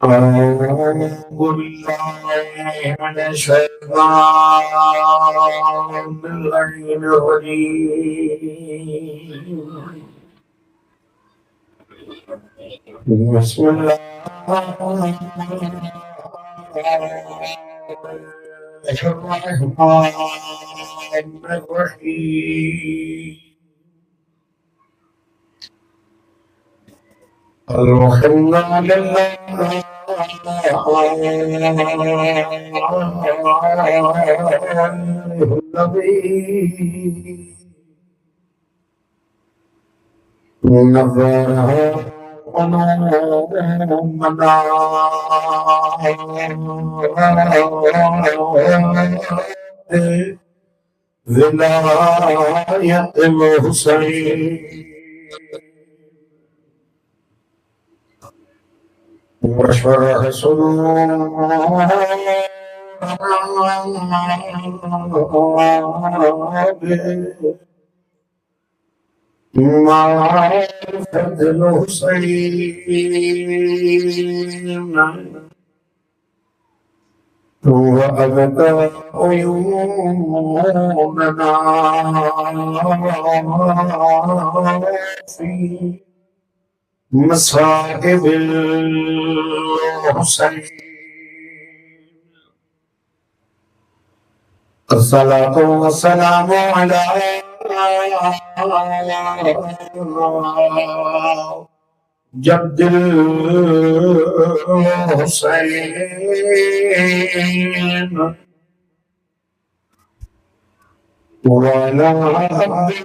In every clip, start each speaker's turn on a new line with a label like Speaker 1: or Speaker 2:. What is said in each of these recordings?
Speaker 1: أعوذ بالله من الشيطان اللعين الرجيم. بسم الله الرحمن الرحيم. الحمد لله الذي نظر ولاية الحسين وشرح صدور معرفة الحسين وأبدى عيوننا في مصائب الحسين. الصلاة والسلام على جد الحسين وعلى عبد الحسين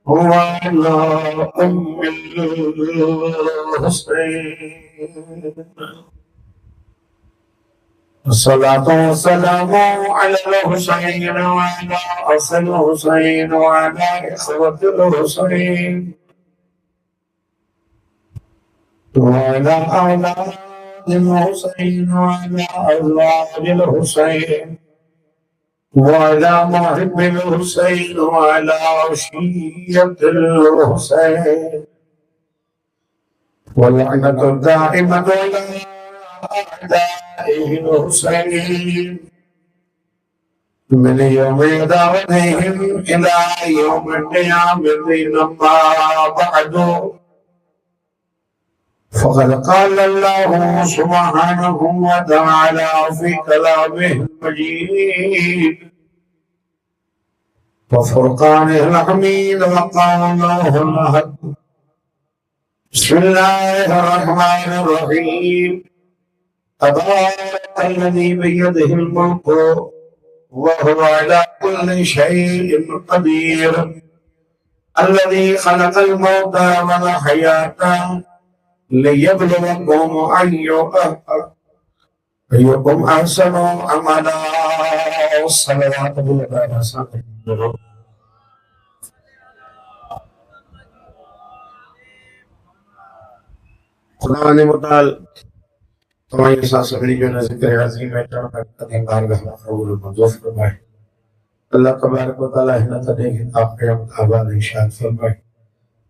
Speaker 1: وعلى أم الحسين. الصلاة والسلام على الحسين وعلى أصل الحسين وعلى إخوة الحسين وعلى أولاد الحسين وعلى أزواج الحسين وعلى محب الحسين وعلى عشية الحسين واللعنة الدائمة على أعدائه الحسين من يوم دعوتهم إلى يوم القيامة. أما بعد، فقد قال الله سبحانه وتعالى في كلامه المجيد وفرقانه الحميد وقال الله الأحد. بسم الله الرحمن الرحيم. تبارك الذي بيده الملك وهو على كل شيء قدير الذي خلق الموت والحياة ليبلوكم أيكم أحسن عملا. الصلوات بالله खुदा ने मुताल तुम्हारी सांस अपनी जो ज़िक्र अज़ीम है कदीम बारगाह में कबूल मंजूर फरमाए। अल्लाह तबारक व तआला हिदायत दे आपके आबाद इरशाद फरमाए।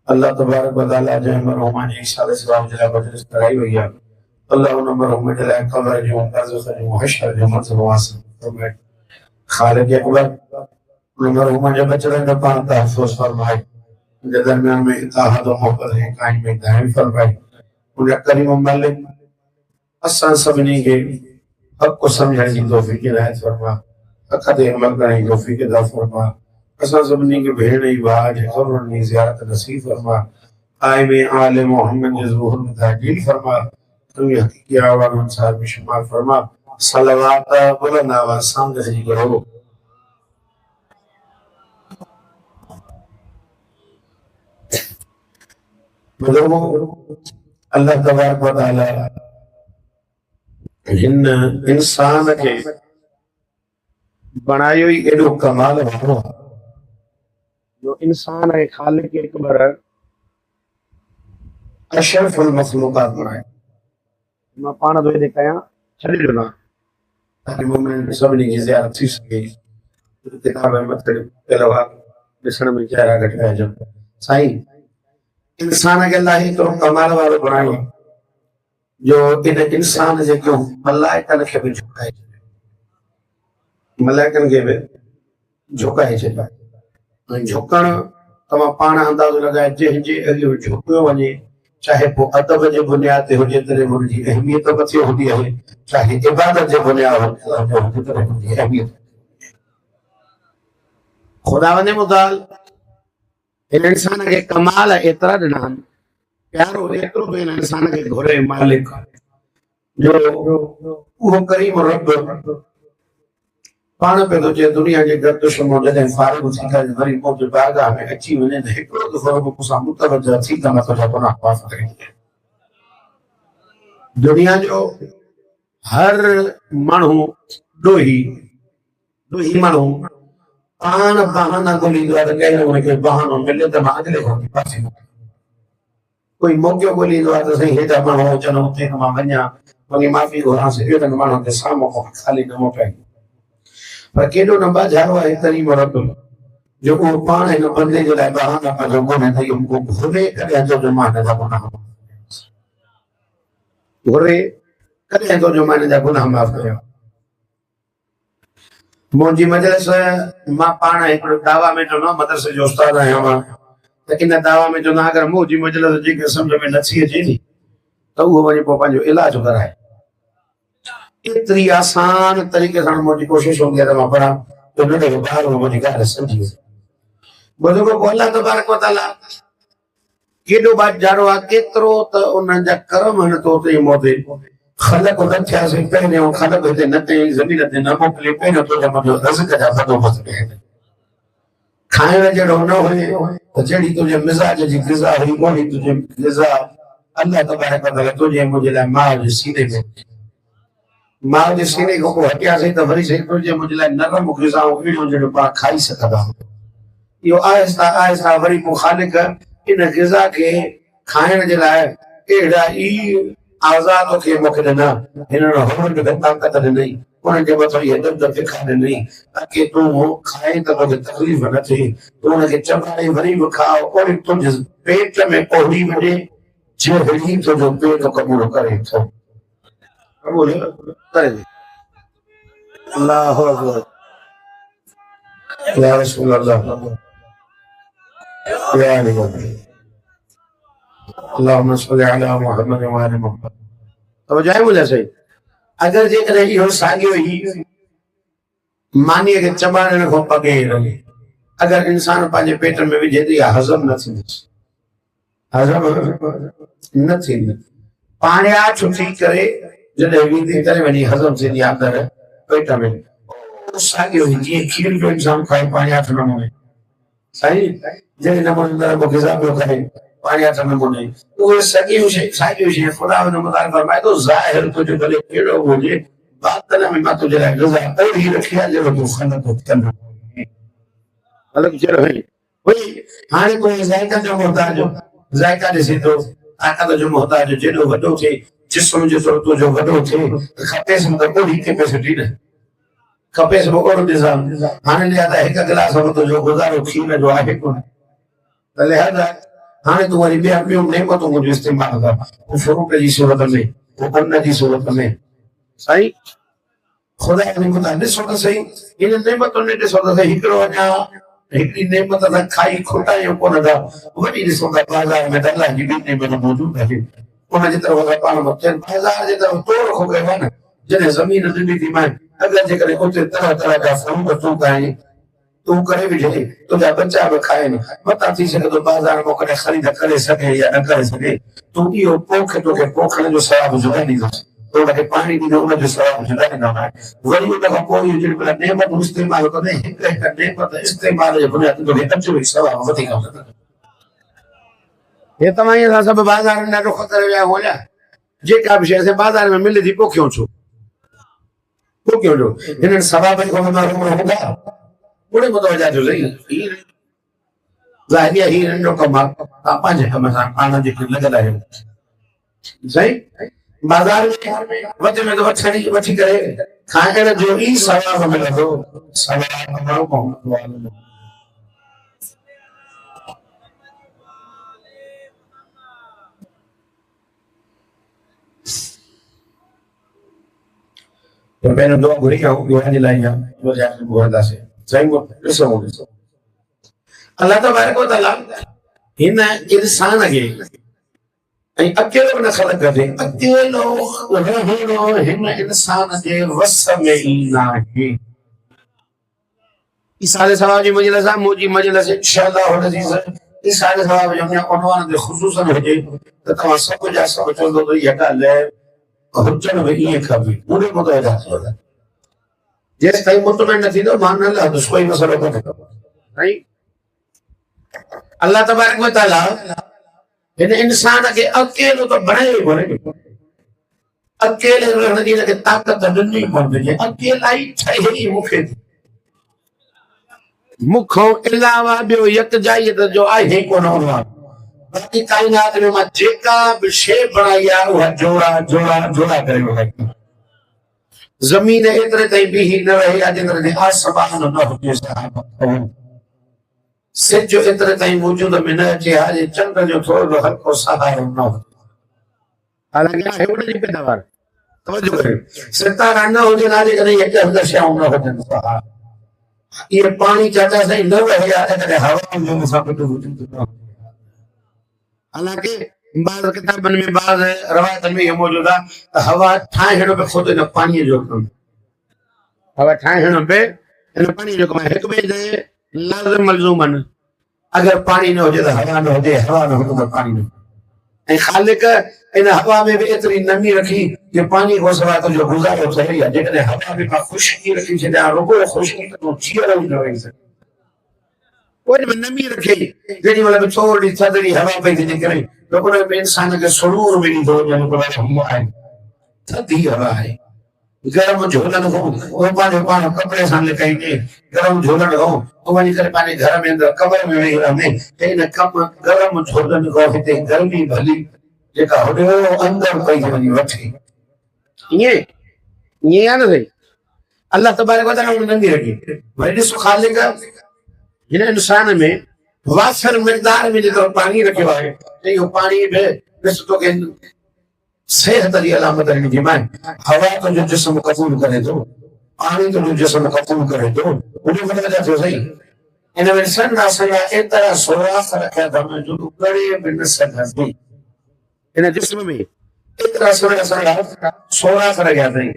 Speaker 1: अल्लाह तबारक व तआला जो मरहुमान ईसा अलैहिस्सलाम जला मजलिस कराई हुई है, अल्लाह उन मरहुम जला कब्र जो बरज़ख जो हश्र जो मंज़िल वासिल फरमाए। खालिक अकबर उन मरहुम जो बचड़े का पाक तहफ़्फ़ुज़ फरमाए, उनके दरमियान में इत्तेहाद व मोहब्बत है कायम में दायम फरमाए। उन्हें करीम मालिक असां सभिनी खे हक़ को समझण जी तौफ़ीक़ इनायत फरमा, हक़ ते अमल करण जी तौफ़ीक़ अता फरमा। असां सभिनी खे भेण जी भाउ जे क़ब्रुनि जी ज़ियारत नसीब फरमा। आइमे आले मोहम्मद जे ज़ुहूर में ताजील फरमा। तुझे हक़ीक़ी आवाज़ अंसार में शुमार फरमा। सलवात बुलंद आवाज़ सां गॾिजी करो। अल्लाह तबारक व तआला हिन इंसान के बनायो ही एडो कमाल वारो जो इंसान है खालिक अकबर अशरफुल मखलूकात बनाए। मां पाण तो ये कया छॾे ॾिना ताकि मोमिन सभिनी जी ज़ियारत थी सके। किताब में मतलब कलवा ॾिसण में चेहरा घटिया जब साईं इंसान के अल्लाह तो कमाल वारो बणायो जो इन इंसान जेको मलाइकनि खे बि झुकाए मलाइकनि खे बि झुकाए छॾियो ऐं झुकण तव्हां पाण अंदाज़ो लॻाए जंहिंजे अॻियां झुकियो वञे चाहे पोइ अदब जे बुनियाद ते हुजे तॾहिं हुनजी अहमियत मथे हूंदी आहे चाहे इबादत जे बुनियाद ते हुजे तॾहिं हुनजी अहमियत खुदावंद मुताल इन इंसान खे कमाल एतिरा ॾिना आहिनि प्यारो एतिरो तो इन इंसान खे घुरे मालिक जो उहो करीम रब पाण पे तो जे दुनिया जे गर्द शुमो जॾहिं फारिग थी करे वरी मौत बारगाह में अची वञे त हिकिड़ो दफ़ो बि मूंसां मुतवजह थी त मां तुंहिंजा गुनाह माफ़ करे दुनिया जो हर माण्हू ॾोही माण्हू पाण बहाना ॻोल्हींदो आहे त कंहिं हुनखे बहानो मिले त मां अॻिले पासे कोई मौक़ो ॻोल्हींदो आहे त साईं हेॾा माण्हू अचनि हुते मां वञा वञी माफ़ी घुरां अहिड़नि माण्हुनि खे साम्हूं ख़ाली न मोटाईंदो पर केॾो न बाज़ारो आहे करीम रब जो उहो पाण हिन बंदे जे लाइ बहाना पंहिंजो ॻोल्हे त इहो घुरे कॾहिं जो मां हिन जा गुनाह घुरे कॾहिं जो मां हिन जा गुनाह माफ़ कया मुंहिंजी मजलिस मां पाण हिकिड़ो दावा में चवंदो आहियां मदरसे जो उस्ताद आहियां मां त इन दावा में चवंदो अगरि मुंहिंजी मजलिस जेके सम्झ में नथी अचे नी त उहो वञी पोइ पंहिंजो इलाज कराए एतिरी आसान तरीक़े सां मुंहिंजी कोशिशि हूंदी आहे त मां पढ़ां त नंढे ॿार मुंहिंजी ॻाल्हि सम्झी वञे बुज़ुर्ग अल्लाह तबारक व तआला केॾो बाजारो आहे केतिरो त उन्हनि जा कर्म हिन तो ते मोदे ख़लक न थियासीं पहिरियों ख़लक हिते न कई ज़मीन ते न मोकिले पहिरियों तुंहिंजा मुंहिंजो रज़्क़ जा बंदोबस्त कया खाइण जहिड़ो न हुजे त जहिड़ी तुंहिंजे मिज़ाज जी ग़िज़ा हुई ओड़ी तुंहिंजी ग़िज़ा अल्लाह तबारक व तआला तुंहिंजे मुंहिंजे लाइ माउ जे सीने में माउ जे सीने खां पोइ हटियासीं त वरी साईं तुंहिंजे मुंहिंजे लाइ नरम ग़िज़ाऊं अहिड़ियूं जहिड़ियूं पाण खाई सघंदा इहो आहिस्ता आहिस्ता वरी पोइ ख़ालिक इन ग़िज़ा खे खाइण जे लाइ अहिड़ा ई आज़ाद खे मूंखे ॾिना हिननि हुननि खे ताक़त ॾिनई उन्हनि जे मथां इहे दर्द तिखा ॾिनई ताकी तूं खाए त तोखे तकलीफ़ न थिए तूं हुनखे चबाए वरी बि खाओ ओड़ी तुंहिंजे पेट में ओड़ी वञे जहिड़ी तुंहिंजो पेट क़बूल करे थो कबूल करे अल्लाहु अकबर या रसूल अल्लाह या नबी अल्लाहुम्मा सल्लि अला मुहम्मद व आलि मुहम्मद तो जाए मुझे सही अगर जे करे इहो साॻियो ई मानीअ खे चबाइण खां पगे रहे अगर इंसान पंहिंजे पेट में विझे त इहा हज़म न थींदी हज़म न थींदी पाणिया छुटी करे जॾहिं विधी करे वञी हज़म थींदी आहे अंदरि पेट में साॻियो ई जीअं खीर जो इंसान खाए पाणिया नमूने साईं जहिड़े नमूने अंदरि ग़िज़ा पियो खाए पाणिया नमूने उहे साॻियूं शयूं ख़ुदा फरमाए थो ज़ाहिर तुंहिंजो भले कहिड़ो हुजे बातिन में मां तुंहिंजे लाइ ग़िज़ा अहिड़ी रखी आहे जहिड़ो तूं ख़लक कंदो अलॻि जहिड़ो भई हाणे कोई ज़ाइक़नि जो मोहताज ज़ाइक़ा ॾिसे थो ताक़त जो मोहताज जेॾो वॾो थिए जिस्म जेतिरो तुंहिंजो वॾो थिए खपेसि त ओड़ी कैपेसिटी न खपेसि बि ओड़ो निज़ाम हाणे लिहाज़ा हिकु गिलास में तुंहिंजो गुज़ारो खीर जो आहे कोन त लिहाज़ा हाणे तूं वरी ॿियूं नेमतूं मुंहिंजो इस्तेमालु कर फ्रूट जी सूरत में अन्न जी सूरत में साईं ख़ुदा ॾिसो त सही इन नेमतुनि में ॾिसो त सही हिकिड़ो अञा हिकिड़ी नेमत त खाई खुटायूं कोन था वॾी ॾिसो था बाज़ार में त अलाह जी ॿी नेमत मौजूदु आहे उनजी तरफ़ पाण बाज़ार जे तरफ़ तोड़ खो कयो आहे न जॾहिं ज़मीन ॾिनी थी मां अगरि जेकॾहिं उते तरह तरह जा फ्रूट तूं खाए तूं करे विझे तुंहिंजा बच्चा बि खाइनि मथां थी सघे थो बाज़ार में कॾहिं ख़रीद करे सघे या न करे सघे तूं इहो पोख तोखे पोखण जो सवाबु जुदा ॾींदुसि तो उनखे पाणी ॾींदो उनजो सवाबु जुदा ॾींदो वरी उन खां पोइ इहो जेॾी महिल नेमत इस्तेमालु कंदे हिकु हिकु नेमत इस्तेमाल जे बुनियाद ते तोखे अचो ई सवाबु वधीक मिलंदो हे तव्हां असां सभु बाज़ार में ॾाढो ख़तर विया आहियूं छा जेका बि शइ असां बाज़ार में मिले थी पोखियूं छो पोखियूं छो हिननि सवाबनि खां महरूम हूंदा उड़े मुतवजा जो सही ज़ाहिरी आहे हीउ नंढो कमु आहे तव्हां पंहिंजे कम सां पाण जेके लॻल आहियो सही बाज़ार में वध में वठी करे खाइण जो ई सवाबु मिलंदो सवाबु तो मैंने दुआ घुरी आऊं दुआ जी लाई आऊं वो जाके बुहदा से सही को ॾिसो अल्लाह तबारक व तआला हिन इंसान खे ऐं अकेलो न ख़लक़ कजे अकेलो रहणो हिन इंसान जे वस में ई नाहे इसाले सवाब जी मजलिस आहे मुंहिंजी मजलिस इंशाअल्लाह अज़ीज़ इसाले सवाब जो उनवान ते ख़ुसूसन हुजे त तव्हां सभु जा सभु चवंदो त इहा ॻाल्हि हुजण में ईअं खपे पूरे मुतवजा थियो जेसि ताईं मुतमिन न थींदो मां न लहंदुसि कोई मसइलो कोन्हे साईं अल्लाह तबारक व तआला हिन इंसान खे अकेलो त बणायो कोन्हे अकेले रहण जी हिनखे ताक़त ॾिनी कोन्हे अकेला ई ठहे ई मूंखे मुखों अलावा ॿियो यकजाइयत जो आहे कोन बाक़ी काइनात में मां जेका बि शइ बणाई आहे उहा जोड़ा जोड़ा जोड़ा करे बणाई ज़मीन एतिरे ताईं बीही न रहे आहे जेतिरे ताईं आसमान न हुजे सिज एतिरे ताईं वजूद में न अचे हाणे चंड जो थोरो हल्को सहारो न हुजे हालांकि आहे उनजी पैदावार तवजो कयो सितारा न हुजनि हाणे कॾहिं हिकु हंधि शयूं न हुजनि ये पानी चाचा से न रहे आहे हवा जो मुसाफ़िर हुजे हालांकि बाज़ किताबन में बाज़ रवायतन में ये मौजूद है हवा ठाहिण पे खुद इन पानी जो कम हवा ठाहिण पे इन पानी जो कम है एक बे लाज़िम मलज़ूमन अगर पानी न हुजे तो हवा न हुजे हवा न हुजे तो पानी न ऐं खालिक इन हवा में भी एतिरी नमी रखी कि पानी को सवाइ तो जो गुज़ारो सही है जेकॾहिं हवा में मां ख़ुशकी रखी छॾियां रुगो ख़ुशकी त तूं जीअर ई न रही सघे उन में नमी रखे जेॾी महिल बि थोरी थधिड़ी हवा पई थी निकिरे त उन में इंसान खे सुरूर मिली थो वञे आहे थधी हवा आहे गरम झोलनि खां उहो पंहिंजो पाण कपिड़े सां लिकाईंदे गरम झोलनि खां तूं वञी करे पंहिंजे घर में अंदरि कमरे में वेही रहंदे त इन कम गरम झोलनि खां हिते गर्मी भली जेका होॾे अंदरि पई थी वञी वठे ईअं आहे न साईं अल्लाह तबारक व तआला उन नंढी रखी वरी ॾिसो ख़ालिक हिन इंसान में वाफिर मिक़दार में जेतिरो पाणी रखियो आहे त इहो पाणी बि ॾिस तोखे सेहत जी अलामत ॾिनी मां हवा तुंहिंजो जिस्म क़बूल करे थो पाणी तुंहिंजो जिस्म क़बूल करे थो उन मतिलब छा थियो साईं इन में सन असांजा एतिरा सुराख रखिया अथनि जो तूं करे बि न सघंदी इन जिस्म में एतिरा असांजा सुराख रखिया अथई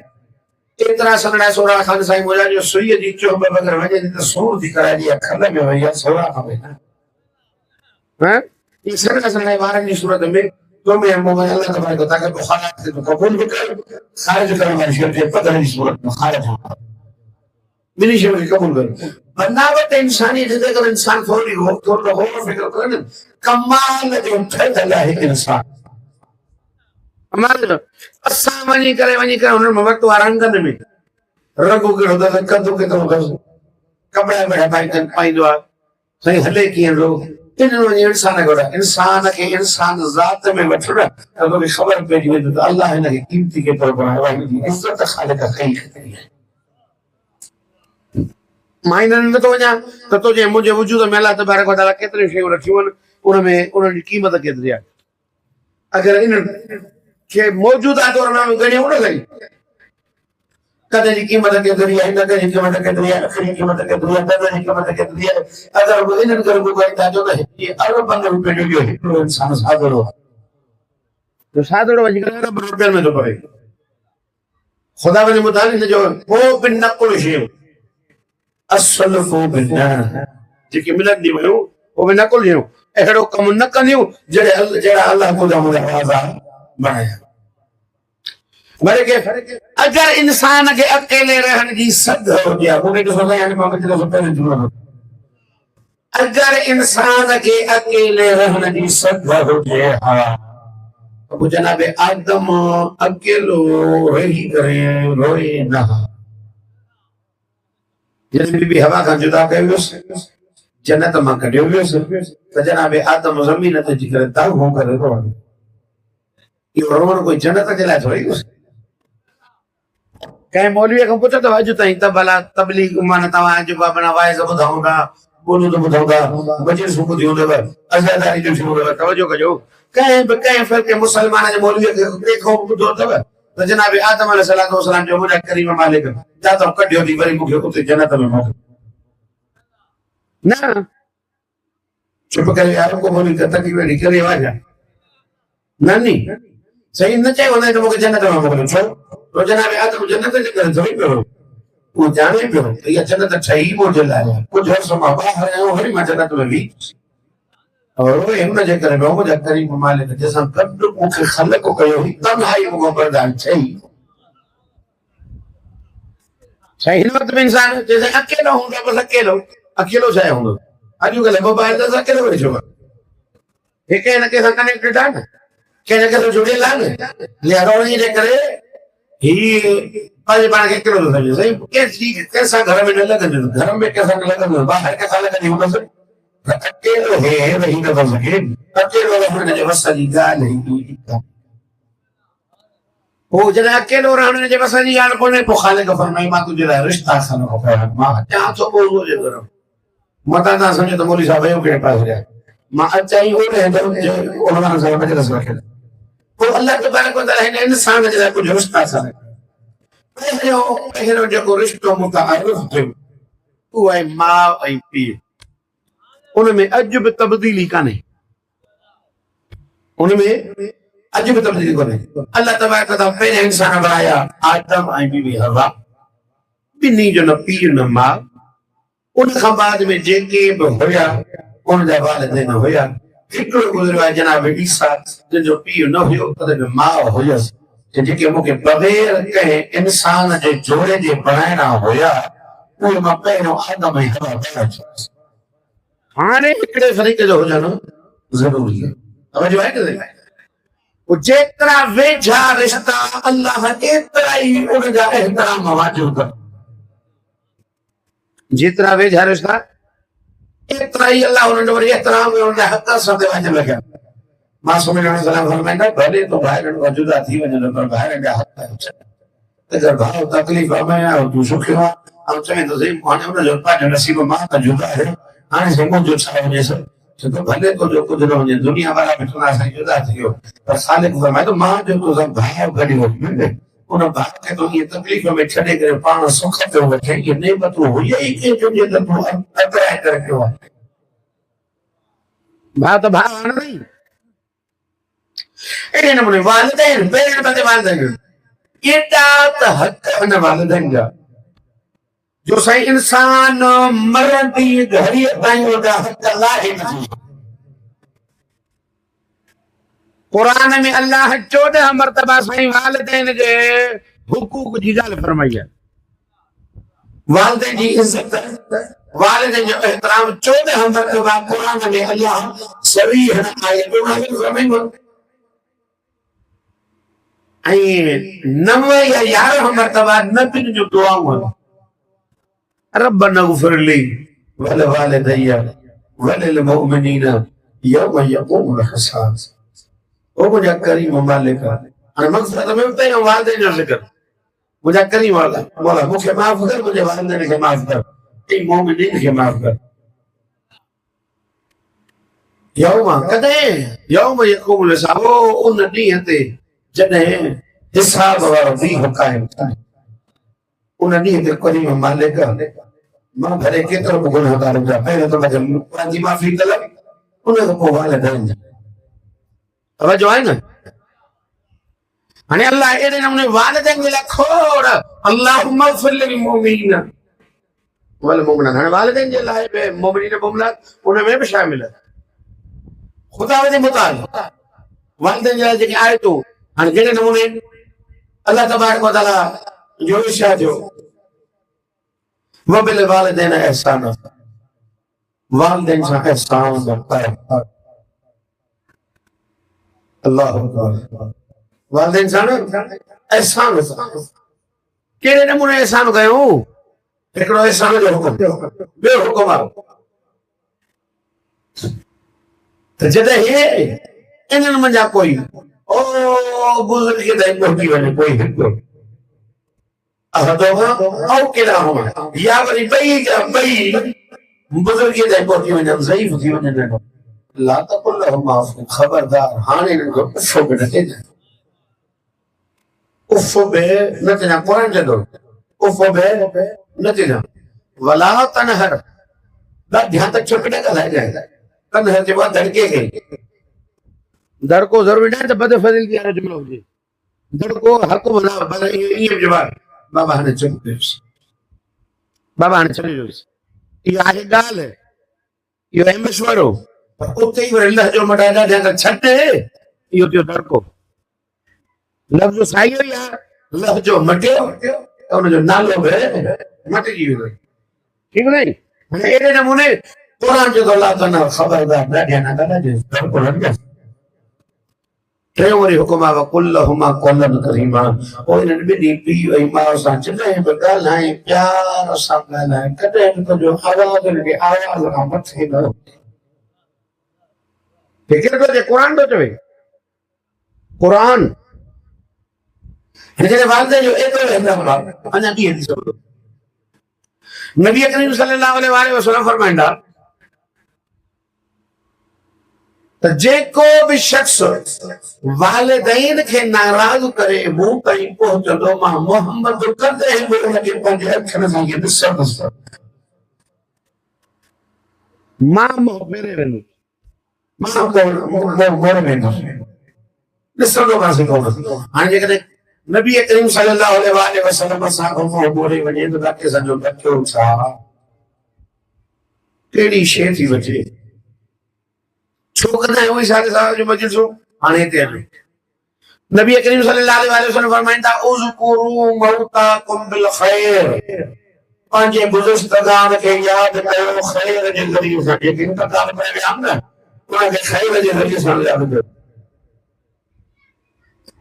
Speaker 1: एतिरा सन्हा सुराख आहिनि साईं मुंहिंजा जो सुईअ जी चुभ अगरि वञे त सूर थी कराइजी आहे खल में वई आहे सुराख में न ये सन्हा सन्हा ॿारनि जी सूरत में तुम्हें अल्लाह तबारक व तआला के बुखारत से तो कबूल भी कर खारिज करने वाली शर्त है पता नहीं सूरत में खारिज होगा बिनी शर्त कबूल कर बनावट इंसानी जिंदगी का इंसान थोड़ी हो फिक्र करन कमाल जो ठहल है इंसान हमारे असा वनी करे उन वक्त वारंगन में रगो के होदा कदू के तो कपड़ा में पाइंदो आ सही हले किए लोग इंसान के इंसान ज़ात में वठण तो खबर पइजी वेंदी त अल्लाह हिन खे कीमती के पर बनायो आहे इज्जत ख़ालिक कई है माइनन में तो वञा त तुंहिंजे मुंहिंजे वजूद में अल्लाह तबारक व तआला केतिरी शयूं रखियूं आहिनि उन में उन्हनि जी क़ीमत केतिरी आहे अगरि इन खे मौजूदा तौर में ॻणियूं न सही कदे जी कीमत केतिरी आहे कदे जी कीमत केतिरी आहे आख़िरी कीमत केतिरी आहे कदे जी कीमत केतिरी आहे अगरि वो इन्हनि करे ॿुधाईंदा जो त ये अरबनि रुपए जो हिकिड़ो इंसान सादड़ो आहे तो सादड़ो वञी करे अरब रुपयनि में थो पवे ख़ुदा वञे मुतालिक जो को बि नकुल शयूं असुल को बि न जेके मिलंदी वियूं उहे बि नकुल शयूं अहिड़ो कमु न कंदियूं जहिड़ा अल्लाह ख़ुदा बनाया मरे के अगर इंसान के अकेले रहने की सद हो गया मुझे तो समझ आने में तो पहले जुड़ा अगर इंसान के अकेले रहने की सद हो गया तो जनाब आदम अकेलो रही करे रोए ना जन बीबी हवा का जुदा कयो जन्नत मां कढियो वियो त जनाब आदम ज़मीन ते जिकर दाऊ हो करे रो यो रोण कोई जन्नत के लाइ थोड़ी कहीं मौलवी को पूछो तो अज ताईं त भला तबलीग मान तवा जो अपना वाइज बुधाऊंगा बोलू तो बुधाऊंगा मजलिस ॿुधी हूंदव अज़ादारी जो शुरू तवजो कजो कहीं फिर के मुसलमान जे मौलवी के देखो ॿुधो अथव तो जनाब आदम अलैहिस्सलाम जो मुझा करीम मालिक जा तो कढियो दी वरी मुखे उते जन्नत में मोकल ना चुप करे यार को बोली कथा की वेड़ी करे वाजा नानी सही न चाहे वने तो मुखे जन्नत में मोकल छो तो जनाब आदम जन्नत में करे थोड़ी पे वो जाने पे तो ये जन्नत सही बोझ लाया कुछ और समा बाहर है हरी में जन्नत में भी और वो हिम्मत जे करे वो मुझा करीम मालिक जैसा कद मुखे खलक को कयो तब हाई वो बरदान सही सही वक्त में इंसान जैसे अकेला होगा बस अकेलो चाहे होगा अजू कल मोबाइल दस अकेलो हो जाओ एक है ना के साथ कनेक्टेड है ना के तो जुड़े लाने ले रोनी रे करे ही पांच बार के किलो तो सही कैसा घर में न लगे घर में कैसा न लगे बाहर के साल का नहीं होगा सर अकेलो है वही ना बस है अकेलो रहने जो बस सारी गाल है वो जरा अकेलो रहने जो बस सारी गाल कोने तो खाले का फरमाई मां तुझे रिश्ता सन हो गया मां क्या तो बोल मुझे करो मता ना समझे तो मौलवी साहब के पास जाए मां अच्छा ही हो रहे तो उन्होंने साहब मजलिस रखे तो अल्लाह तबारक व तआला ने इंसान जरा कुछ रिश्ता सन पहले जो रिश्तो मुताअरुफ थे वो है मां ऐं पीउ उनमें अजब तब्दीली काने उनमें अजब तब्दीली कोने अल्लाह तबारक व तआला पहले इंसान बनाया आदम ऐं बीबी हवा बिन्ही जो न पीउ न मां उन खां बाद में जेके भी होया उन जा वालिदैन होया हिकिड़ो गुज़रियो आहे जनाब ईसा जंहिंजो पीउ न हुयो तॾहिं बि माउ हुयसि कि जेके मूंखे बग़ैर कंहिं इंसान जे जोड़े जे बणाइणा हुया उहे मां पहिरियों आदम ऐं हवा पैदा कयासीं हाणे हिकिड़े फरीक़ जो हुजणु ज़रूरी आहे तवजो आहे कि जेतिरा वेझा रिश्ता अल्लाह एतिरा ई उनजा एहतराम वाजिब कनि जितना वेझा रिश्ता एतिरा ई अल्लाह उन्हनि वरी एहतराम उनजा हक़ सां ते वाजिब लॻिया मासूम अलैहिस्सलाम फरमाईंदा भले तो भाइरनि खां जुदा थी वञे पर भाइरनि जा हक़ आहिनि अगरि भाउ तकलीफ़ में आहे तूं सुखियो आहे ऐं चवे थो सही हाणे हुनजो पंहिंजो नसीब मां त जुदा आहे हाणे से मुंहिंजो छा वञेसि छो त भले तुंहिंजो कुझु न वञे दुनिया वारा बि चवंदा असां जुदा थी वियो पर ख़ालिक फरमाए थो मां जो तोसां भाउ गॾु वठी उन भाउ खे तूं ईअं तकलीफ़ में छॾे करे पाण सुख पियो वठे इहे नेमतूं हुई ई कंहिंजो त तूं अतराए करे पियो आहे भाउ त भाउ आहे न अहिड़े नमूने वालिदैन पहिरें बंदे वालिदैन एॾा त हक़ हुन वालिदैन जा जो साईं इंसान मरंदी घड़ीअ ताईं उनजा हक़ लाहे नथी कुरान में अल्लाह 14 मरतबा साईं वालिदैन जे हुकूक जी ॻाल्हि फरमाई आहे वालिदैन जी इज़त वालिदैन जो एहतराम 14 मरतबा कुरान में अल्लाह सरीह आयत में फरमाई ऐं 9 या 11 मरतबा नबियुनि जो दुआऊं रब्बना इग़फिर ली वल वालिदैया वलिल मुमिनीना यौम यक़ूमुल हिसाब ओ मुझा करीम मालिक हाणे मक़सद में पहिरियों वालिदैन जो ज़िक्र मुझा करीम मौला मूंखे माफ़ कर मुंहिंजे वालिदैन खे माफ़ कर ऐं मुमिनीन खे माफ़ कर यौम कॾहिं यौम यक़ूमुल हिसाब उन ॾींहं ते जॾहिं हिसाब वारो ॾींहुं क़ाइमु थिए उन ॾींहं ते करीम मालिक मां भले केतिरो बि गुनाहगार हुजां पहिरियों त पंहिंजी माफ़ी तलब उन खां पोइ वालिदैन तवजो आहे न हाणे अल्लाह अहिड़े नमूने वालिदैन जे लाइ खोड़ अल्लाहुम्मा इग़फिर लिल मुमिनीन वल मुमिनात हाणे वालिदैन जे लाइ बि मुमिनीन मुमिनात उन में बि शामिल आहे ख़ुदा जे मुताबिक़ वालिदैन जे लाइ जेके आयतूं हाणे जहिड़े नमूने अल्लाह तबारक व तआला जो इर्शाद जो वबिल वालिदैन एहसान वालिदैन सां एहसान कर अल्लाह अकबर वालिदैन सां एहसान कहिड़े नमूने एहसान कयूं हिकिड़ो एहसान जो हुकुम ॿियो हुकुम आहे त जॾहिं इन्हनि मंझां कोई ओ बुज़ुर्ग ताईं पहुची वञे कोई हिकिड़ो औ किलाहुमा या वरी ॿई बुज़ुर्ग ताईं पहुची वञनि ज़ईफ़ थी वञनि ला तक़ुल लहुमा खबरदार हाणे इन्हनि खे पुछो बि न कजे उफ बे न चना कुरान चंदो उफ बे न चना वला तनहर दा ध्यान तक छुपने का रह जाए तनहर के बाद धड़के गई दर को जरूरी नहीं तो बद फजिल की आने जुमलो जी दर को हक बना बना ये जवाब बाबा ने चुप बाबा ने चली जोइस ये आहे गाल है यो है मशवरो पर उते ही अल्लाह जो मटाना ध्यान छटे यो जो दर को लफ्ज साईयो या लफ्ज जो मटियो उन जो नालो है मट जी वियो ठीक नहीं ने एडे नमूने कुरान जो अल्लाह का खबरदार ना ध्यान ना जो दर को लग गया टेवरी हुकुमा व कुल्लहुमा कौलन करीमा ओ इन बिदी पी ऐ मां सा चले बगाल है प्यार सा गाल है कदे तो जो आवाज लगे आवाज का मत है न फिक्र तो जे कुरान तो चवे कुरान हिने वादे जो एतो है ना अना दी है सब नबी करीम सल्लल्लाहु अलैहि वसल्लम फरमाइंदा तो जेको भी शख्स वालिदैन के नाराज करे मुंह ताईं पहुंचंदो मां मोहम्मद कदे उनके पंहिंजे अखरनि सां ॾिसंदुसि मां मोह मेरे वेंदुसि मां मोर वेंदुसि ॾिसंदो कासे कोन हाणे जेकॾहिं नबी करीम सल्लल्लाहु अलैहि वसल्लम सां को मोरे वञे त तव्हांखे सॼो ॾकियो छा कहिड़ी शइ थी वठे छो कंदा आहियूं सारे साल जो मजलिस हाणे हिते हले नबी करीम सल्लल्लाहु अलैहि वसल्लम फरमाईंदा उज़कुरू मौताकुम बिल खैर पंहिंजे बुज़ुर्गदान खे यादि कयो खैर जे ज़रिए सां जेके इंतज़ार करे विया न उनखे खैर जे ज़रिए सां यादि कयो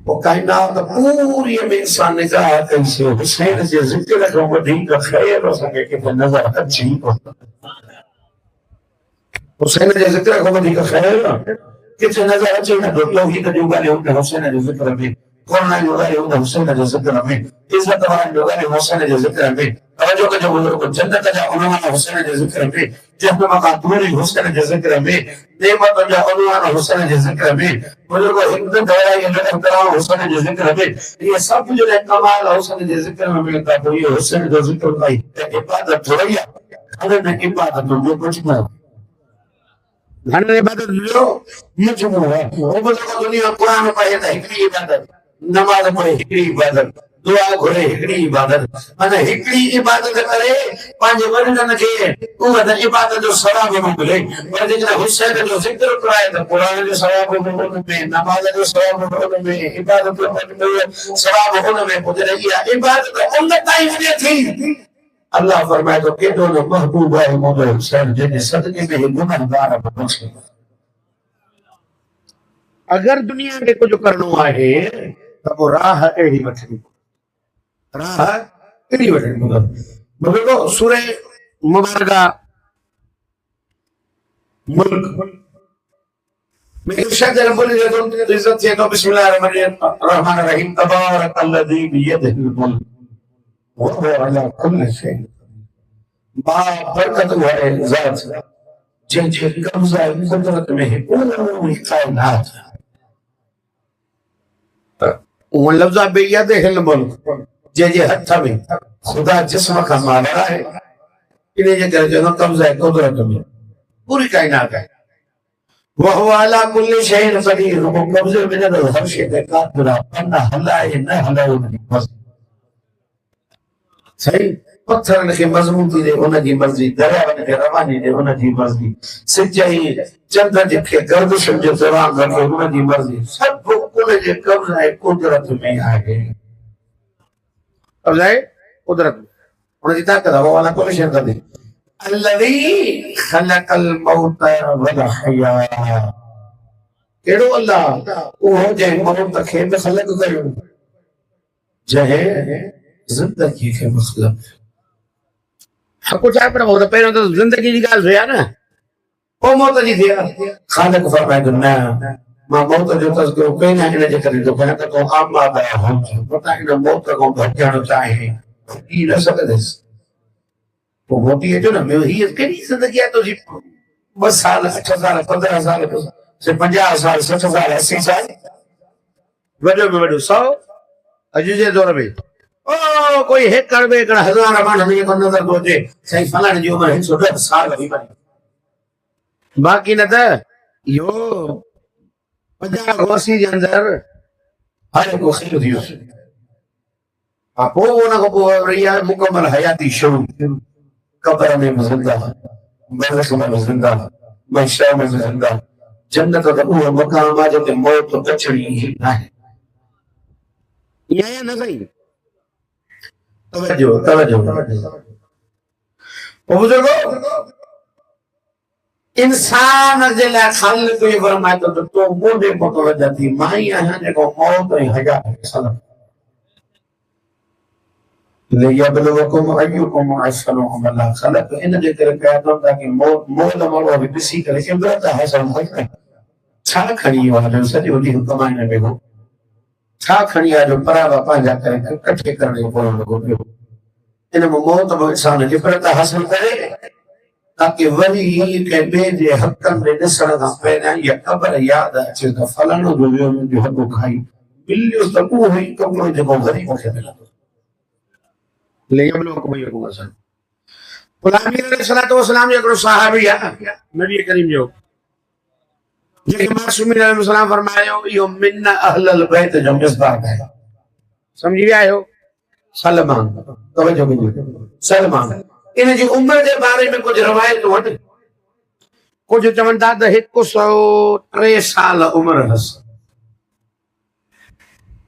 Speaker 1: वो कायनात पूरी में इंसान निगाह कईसे हुसैन जे ज़िक्र खां वधीक खैर असांखे किथे नज़र अची हुसैन जे ज़िक्र खां वधीक खैर किथे नज़र अचे न थो तौहीद जूं ॻाल्हियूं हुसैन जे ज़िक्र में क़ुरान जूं ॻाल्हियूं हुसैन जे ज़िक्र में इज़त वारनि जूं ॻाल्हियूं हुसैन जे ज़िक्र में तवजो कजो बुज़ुर्ग जन्नत जा उनवान हुसैन जे ज़िक्र में जहन्नम खां दूरी हुसैन जे ज़िक्र में नेमत जा उनवान हुसैन जे ज़िक्र में बुज़ुर्ग हिकु दवाई जो इकराम हुसैन जे ज़िक्र में ये सब जो कमाल हुसैन जे ज़िक्र में मिलता तो ये हुसैन जो ज़िक्र भाई इबादत थोड़ी है अरे इबादत जो कुछ ना घणे इबादत जो मजमू है वो बुजुर्ग दुनिया कुरान पढ़े त हिकड़ी इबादत नमाज पढ़े हिकड़ी इबादत दुआ घुरे हिकड़ी इबादत माने हिकड़ी इबादत करे पंहिंजे वॾनि खे उहा त इबादत जो सवाब मिले पर जेकॾहिं हुसैन जो ज़िक्र कराए त कुरान जो सवाब हुन में नमाज जो सवाब हुन में इबादत जो सवाब हुन में पोइ इहा इबादत उन ताईं वञे थी अल्लाह फरमाए तो केॾो न महबूब आहे मुंहिंजो हुसैन जंहिंजे सदके में ही गुनहगार बचे अगर दुनिया में कुछ करणो आहे त पोइ राह अहिड़ी वठणी राह अहिड़ी वठणी बुज़ुर्गो सूरह मुबारका मुल्क में इरशाद रब्बुल इज्जत से तो बिस्मिल्लाहिर रहमानिर रहीम तबारकल्लज़ी बियदिहिल मुल्क वो अला कुल्ल शै बाबरकत वाले ज़ात जंहिंजे कब्ज़ा कुदरत में है पूरी कायनात वो लफ्ज़ बियदिहिल मुल्क जंहिंजे हथ में खुदा जिस्म का मालिक है इन्हें जे करे जो कब्ज़ा कुदरत में पूरी कायनात है वो अला कुल्ल शै क़दीर वो कब्ज़े में न हर शै पे कादिर है हलाए न हलाए उनकी मर्ज़ी सही पत्थर के मजबूती दे उनकी मर्जी दरियावन के रवानी दे उनकी मर्जी सिंचाई चंद्र के गर्दिश जो जवान रखे उनकी मर्जी सब उनके कब्ज़ा है कुदरत में आगे कब्ज़ा है कुदरत में उनकी ताकत है वो वाला कोई शेर कर दे अल्लज़ी खलक़ल मौत वल हया केड़ो अल्लाह वो जे मौत के खलक कयो जहे जिंदगी के मतलब हर कुछ है पर वो तो पहले तो जिंदगी की गाल हुआ ना वो मौत जी थी खालिक फरमाए तो ना मां मौत जो तज़किरो कई ना इन जे करे तो बना तो आप मां हम पता इन मौत को भटकण चाहे ई न सकदस वो मोटी है जो ना मैं ही केड़ी जिंदगी है तो जी 2 साल 8 साल 15 साल से 50 साल 60 साल 80 साल वडो में वडो 100 अॼु जे दौर में ओ कोई हेकड़ ॿेकड़ हज़ार माण्हुनि खे नज़र थो अचे साईं फलाणे जी उमिरि 110 साल हुई बाक़ी न त इहो 50 वर्षी जे अंदरि हर को ख़ैर थी वियो हाँ पोइ उन खां पोइ वरी आहे मुकमल हयाती शुरू कब्र में बि ज़िंदा बरज़ख में बि ज़िंदा महशर में बि ज़िंदा जन्नत त उहो मक़ाम आहे जिते मौत अचणी ई नाहे इएं न सही तवजो तवजो पोइ बुजुर्गो इंसान जे लाइ ख़ालिक़ इहो फरमाए थो त तो मूं ॾे मुतवजा थी मां ई आहियां जेको मौत ऐं हयात खे सलम लियबलुवकुम अय्युकुम अहसनु अमला ख़लक़ इन जे करे कया अथऊं ताकी मोल माण्हू बि ॾिसी करे इबरत हासिल करे छा खणी वियो आहे सॼो ॾींहुं कमाइण में हो छा खणी आयो जो परावा पंहिंजा करे कठे करण जो पवंदो पियो इन में मौत बि इंसान इबरत हासिल करे ताकि वरी कंहिं ॿिए जे हक़नि में ॾिसण खां पहिरियां इहा ख़बर यादि अचे त फलाणो जो वियो मुंहिंजो हक़ खाई मिलियो त उहो ई कपिड़ो जेको ग़रीब खे मिलंदो लियबलुवकुम अय्युकुम अहसनु ग़ुलामी अलैहिस्सलातु वस्सलाम जो हिकिड़ो सहाबी आहे नबी करीम जो जेके मासूमीन अलैहिस्सलाम फरमायो इहो मिन अहलल बैत जो मिसबाह आहे सम्झी विया आहियो सलमान तवजो कजो सलमान इन जी उम्र जे बारे में कुछ रवायतूं आहिनि कुछ चवनि था त 103 साल उम्र हस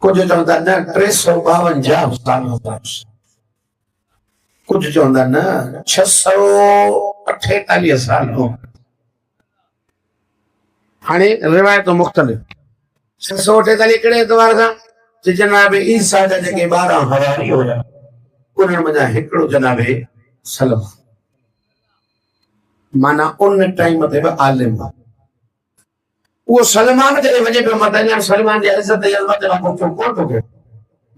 Speaker 1: कुछ चवनि था न 352 साल हस कुछ चवंदा न 648 साल हो हाणे रिवायतूं मुख़्तलिफ़ 648 कहिड़े एतवार खां त जनाब ईसा जा जेके 12 हवारी हुया उन्हनि मञा हिकिड़ो जनाब सलमान माना उन टाइम ते बि आलिम उहो सलमान जॾहिं वञे पियो मां त सलमान जी इज़त जी अज़मत खां पुछो कोन थो कयो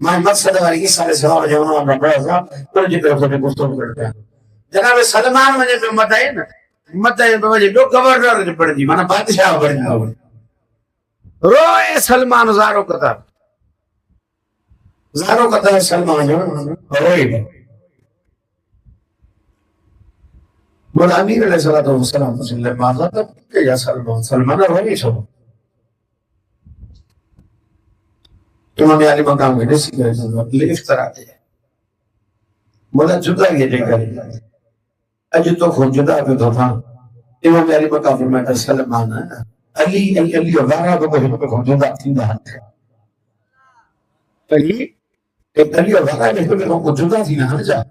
Speaker 1: मां मक़सद वारी ईसा अलैहि सलाम जो उन बड़ा पर जी तरफ से गुफ्तगू करता है जनाब सलमान वञे पियो मदाए न मदाए पे वञे ॿियो गवर्नर जो पढ़जी माना बादशाह बणिजी रोए सलमान ज़ारो कता सलमान जो रोए बोला अमीर अलैहिस्सलातु वस्सलाम से माज़ा तब के या सलमान रोए छो इमाम अली मकाम के ॾिसी करे इफ्तरा थे बोला जुदा ये करे अॼु तो खो जुदा पे तो था इमाम अली मकाम फरमाया सलमान अली अली वारा तो को जुदा थींदा अली वारा ने को जुदा थींदा हन जा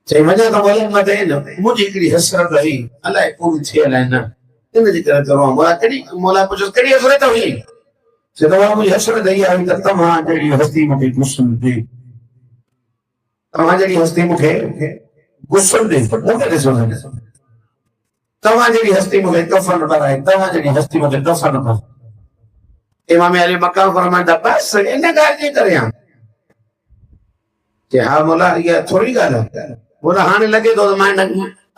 Speaker 1: चई वञा तो बोला मत न मुझे हिकिड़ी हसरत रही अलाए पूरी थियल आहे न इन जे करे तो मोला कड़ी मोला पुछो कड़ी हसरत हुई से तो मुझे हसरत आई आई त तमां जड़ी हस्ती मुझे गुस्सन दे तमां जड़ी हस्ती मुझे गुस्सन दे मुझे ॾिसो तमां जड़ी हस्ती मुझे कफन पाराए तमां जड़ी हस्ती मुझे दफन कर इमाम अली मकाम फरमाईंदा बस इन ॻाल्हि जे करे कि हा मोला इहा थोरी ॻाल्हि आहे बोला हाणे लॻे थो त मां इन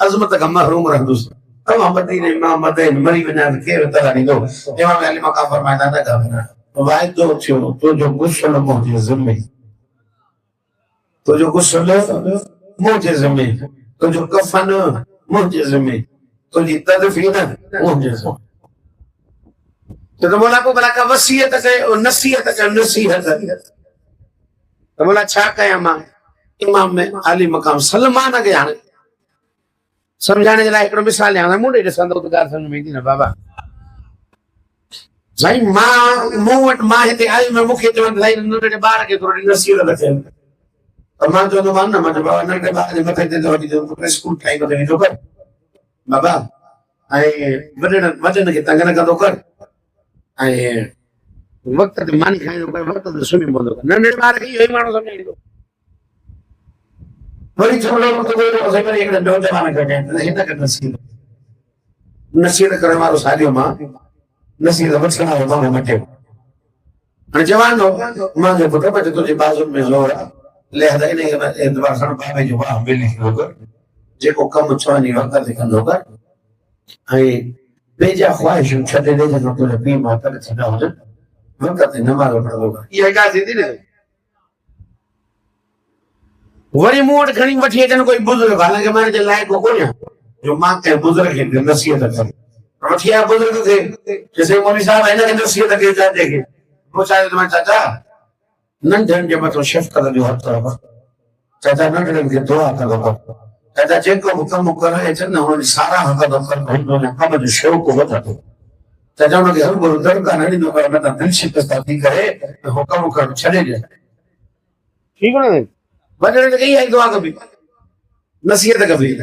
Speaker 1: अज़मत खां महरूम रहंदुसि तमां मदीने मां मदीने मरी वञा त केरु तला ॾींदो इमाम अली मकाम फरमाईंदा न घबरा वाइदो थियो तुंहिंजो गुस्ल मुंहिंजे ज़िम्मे तुंहिंजो गुस्ल मुंहिंजे ज़िम्मे तुंहिंजो कफन मुंहिंजे ज़िम्मे तुंहिंजी तदफीन मुंहिंजे ज़िम्मे तो बोला को भला का वसीयत कयो नसीहत तो बोला छा कयां मां इमाम में आली मकाम सलमान खे हाणे समझाने के लिए एक मिसाल है मूं ॾे ॾिसंदो त ॻाल्हि सम्झ में ईंदी न बाबा साईं मूं वटि मां हिते आयुमि ऐं मूंखे चवनि साईं नंढड़े ॿार खे थोरी नसीहत कयो त मां चवंदोमांनि न मुंहिंजो बाबा नंढड़े ॿार जे मथे ते वठी स्कूल ठाहींदो त वेंदो कर बाबा ऐं वॾनि खे तंग न कंदो कर ऐं वक़्त ते मानी खाईंदो कर वक़्त ते सुम्ही पवंदो कर नंढड़े ॿार खे इहो ई माण्हू सम्झाईंदो वरी नसीहत करण वारो साॻियो मां नसीहत वठण वारो माण्हू मटियो हाणे जवान हो मां चयो पुट बचे तुंहिंजे बाज़ुनि में ज़ोर आहे लिहाज़ा इन एतबार सां बाबे जो वाह मिली थींदो कर जेको कमु चवंदी वक़्त ते कंदो कर ऐं ॿिए जा ख़्वाहिशूं छॾे ॾे जेको तुंहिंजे पीउ मां तंग थींदा हुजनि वक़्त नमाज़ पढ़ंदो इहा का थींदी न वरी मूं वटि खणी वठी अचनि कोई बुज़ुर्ग हालांकि मां हिन जे लाइक़ु कोन्हे जो मां कंहिं बुज़ुर्ग खे नसीहत कयां वठी आया बुज़ुर्ग खे चइसि मौलवी साहिब हिन खे नसीहत कयो चाचे खे पोइ छा चयो चाचा नंढनि जे मथां शफ़क़त जो हथ रख चाचा नंढड़नि खे दुआ करो चाचा जेको बि कमु करे अचनि न हुनजी साराह कंदो कर कम जो शौक़ु वधंदो चाचा हुनखे हर को दरकार न ॾींदो पर न त दिलि शिकस्त थी करे हो कमु करणु छॾे ॾिए ठीकु आहे वॾनि खे इहा ई दुआ कबी नसीहत कबी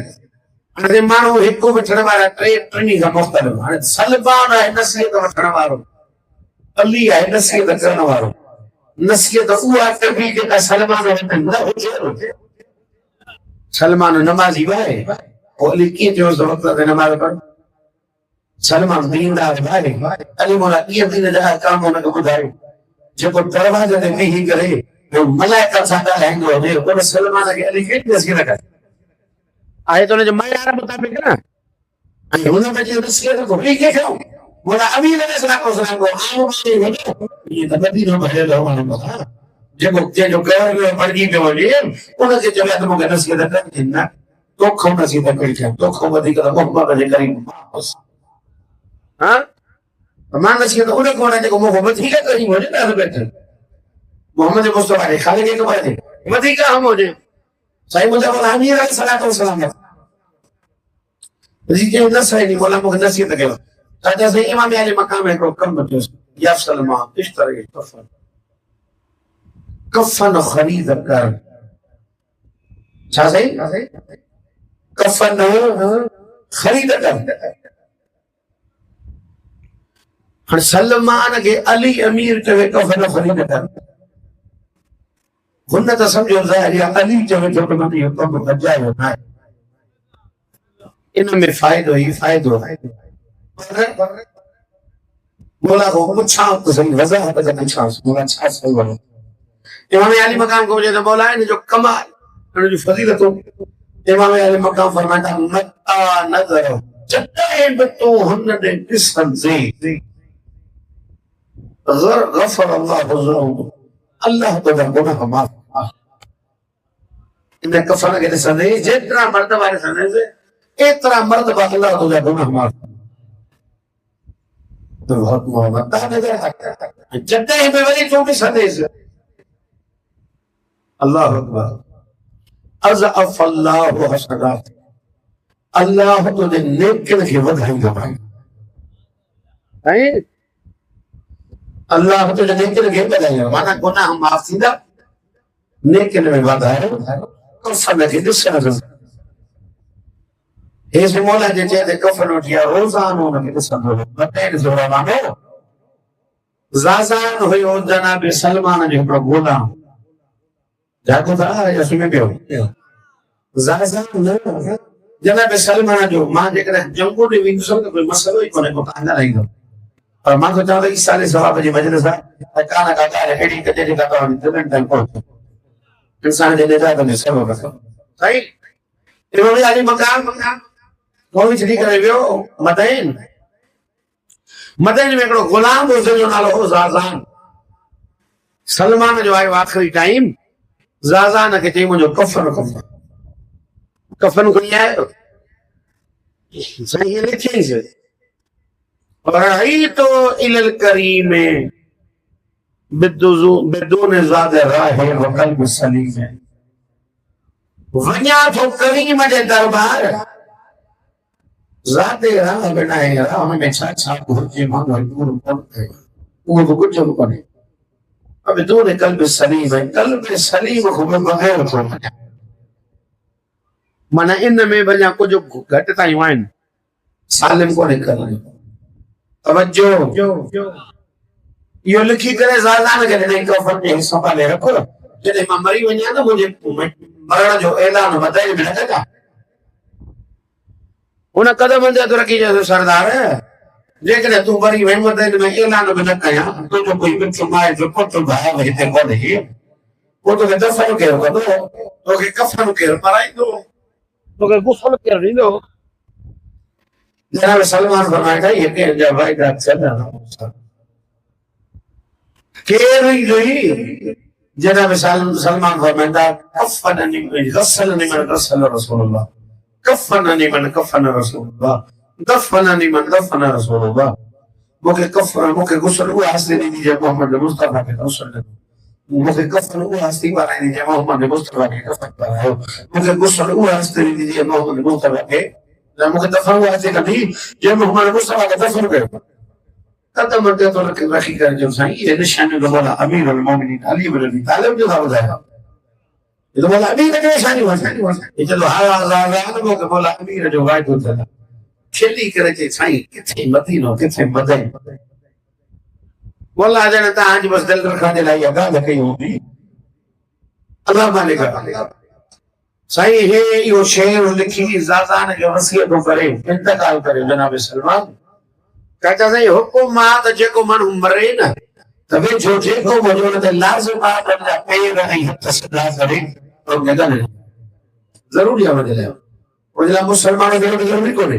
Speaker 1: हाणे माण्हू हिकु वठण वारा टिनी खां मुख़्तलिफ़ हाणे सलमान आहे नसीहत वठण वारो अली आहे नसीहत करण वारो नसीहत उहा कबी जेका सलमान वटि न हुजे सलमान नमाज़ी आहे पोइ अली कीअं चयोसि वक़्त ते नमाज़ पढ़ सलमान दीनदार आहे अली मौला कीअं दीन जा अहकाम हुनखे ॿुधायो जेको दरवाज़े ते वेही करे मलाइका सां ॻाल्हाईंदो हुजे उन सलमान खे अली कहिड़ी नसीहत करे आहे त हुनजे मयार मुताबिक़ न ऐं हुन में जे नसीहत को ॿी कंहिंखे मौला अमीर अलैहिस्सलाम इएं त मदीनो भरियल हुअणो जेको जंहिंजो कहिड़ो पढ़जी पियो वञे उनखे चवे त मूंखे नसीहत कनि न तोखां नसीहत कई थिया तोखां वधीक त मोहम्मद जे क़रीब हा मां नसीहत उन कोन जेको मूंखां वधीक कई हुजे न बेहतर मोहम्मद मुस्तफा जे खाली के बारे वधीक अहम हुजे साईं मुंहिंजा मौला अमीर अलैहिस्सलाम जी के न साईं मौला मूंखे नसीहत कयो चाचा साईं इमाम अली मक़ाम हिकिड़ो कमु कयोसि या सलमान इश्तरे कफन ख़रीद कर छा साईं कफन ख़रीद कर हाणे सलमान खे अली अमीर चवे कफन ख़रीद कर हुन त सम्झो ज़ाहिर आहे अली चवे थो त मां इहो कमु बजायो न आहे इन में फ़ाइदो ई फ़ाइदो आहे मौला को पुछां त सही वज़ाहत सां पुछांसि मौला छा सही वञे इमाम अली मक़ाम को हुजे त मौला इन जो कमाल इन जूं फज़ीलतूं इमाम अली मक़ाम फरमाईंदा मता नज़र जॾहिं बि तूं हुन ॾे ॾिसंदे गफ़र अल्लाहु अल्लाह तुंहिंजा गुनाह माफ़ इन कफन खे ॾिसंदे जेतिरा मर्तबा ॾिसंदेसि एतिरा मर्तबा अल्लाह तुंहिंजा गुनाह माफ़ बहुत मोहब्बत नज़र जॾहिं बि वरी तूं ॾिसंदेसि अल्लाह अकबर अज़अफ़ अल्लाहु हसनात अल्लाह तुंहिंजे नेकिन खे वधाईंदो आहे अल्लाह तुंहिंजे नेकिन खे वधाईंदो माना गुनाह माफ़ थींदा नेकिन में वधाए कफन खे ॾिसण हेसि मौला जे चए ते कफन वठी आ रोज़ानो हुनखे ॾिसंदो ॿ टे मानो ज़ाज़ान हुयो जनाब सलमान जो हिकिड़ो ग़ुलाम जाॻो था या सुम्ही पियो ज़ाज़ान जनाब सलमान जो मां जेकॾहिं जंगू ॾे वेंदुसि त कोई मसइलो ई कोन्हे को तव्हां ॻाल्हाईंदो पर मां थो चवां त ईसा अले सवाब जी मजलिस आहे कान का ॻाल्हि अहिड़ी कजे जेका तव्हांजी दिलनि ताईं पहुचे इंसान जे निजात में सबबु सही इमाम अली मक़ाम कोई छॾी करे वियो मदइन में हिकिड़ो ग़ुलाम हो जंहिंजो नालो हो ज़ाज़ान सलमान जो आयो आख़िरी टाइम ज़ाज़ान खे चई मुंहिंजो कफन खणी आयो साईं लिखियईंसि रहीतो इलल करीम बिदून ज़ाद राहे व क़ल्ब सलीम वञा थो करीम जे दरबार ज़ाते राह बिनाए राह में छा छा घुरिजे माण्हू उहो बि कुझु बि कोन्हे बिदून क़ल्ब सलीम क़ल्ब सलीम खां बग़ैर थो वञा माना इन में वञा कुझु घटितायूं आहिनि सालिम कोन्हे करणु तवज्जो इहो लिखी करे ज़ाज़ान खे ॾिनई कफन जे संभाले रखो जॾहिं मां मरी वञा त मुंहिंजे मरण जो ऐलान मदइन में न कजां हुन कदमनि ते हथु रखी चयोसि सरदार जेकॾहिं तूं मरी वई मदइन में ऐलान बि न कयां तुंहिंजो कोई मिट माए जो पुटु भाउ हिते कोन्हे पोइ तोखे दफ़न केरु कंदो तोखे कफन केरु पाराईंदो तोखे गुफ़ल केरु ॾींदो जनाब सलमान फरमाए था ये के जवाब का चला केरी जोई जनाब सलमान फरमाता कफननी गसलनी मन गसल रसूलुल्लाह कफननी मन कफन रसूलुल्लाह दफननी मन दफन रसूलुल्लाह मुके कफन मुके गुसल हुआ हस्ती दीजिए मोहम्मद मुस्तफा के रसूल मुके कफन हुआ हस्ती वाला दीजिए मोहम्मद मुस्तफा के कफन पर मुके गुसल हुआ हस्ती दीजिए मोहम्मद मुस्तफा के मुके दफन हुआ हस्ती कभी जे मोहम्मद मुस्तफा के दफन कर कदम मध्य तो रखी कर जो साईं ये निशान तो बोला अमीर अल मोमिनीन अली इब्न अबी तालिब जो था बताया ये तो बोला अमीर के निशानी हुआ ये चलो हां वो के बोला अमीर जो वाइट होता था खेली करे चे साईं किथे मदीनो किथे मदीन बोला जने ता आज बस दिल रखा दे लाई गाल कई होगी अल्लाह मालिक साईं हे यो शेर लिखी जाजान के वसीयत करे इंतकाल करे जनाब सलमान कहता है हुकुम आ त जेको मन मरे न तबे जो जेको मरो न लाज़िम आ बंदा पैर ऐं हथ सदा करे तो जगह जरूरी है वजह ओजला मुसलमान जो जरूरी कोने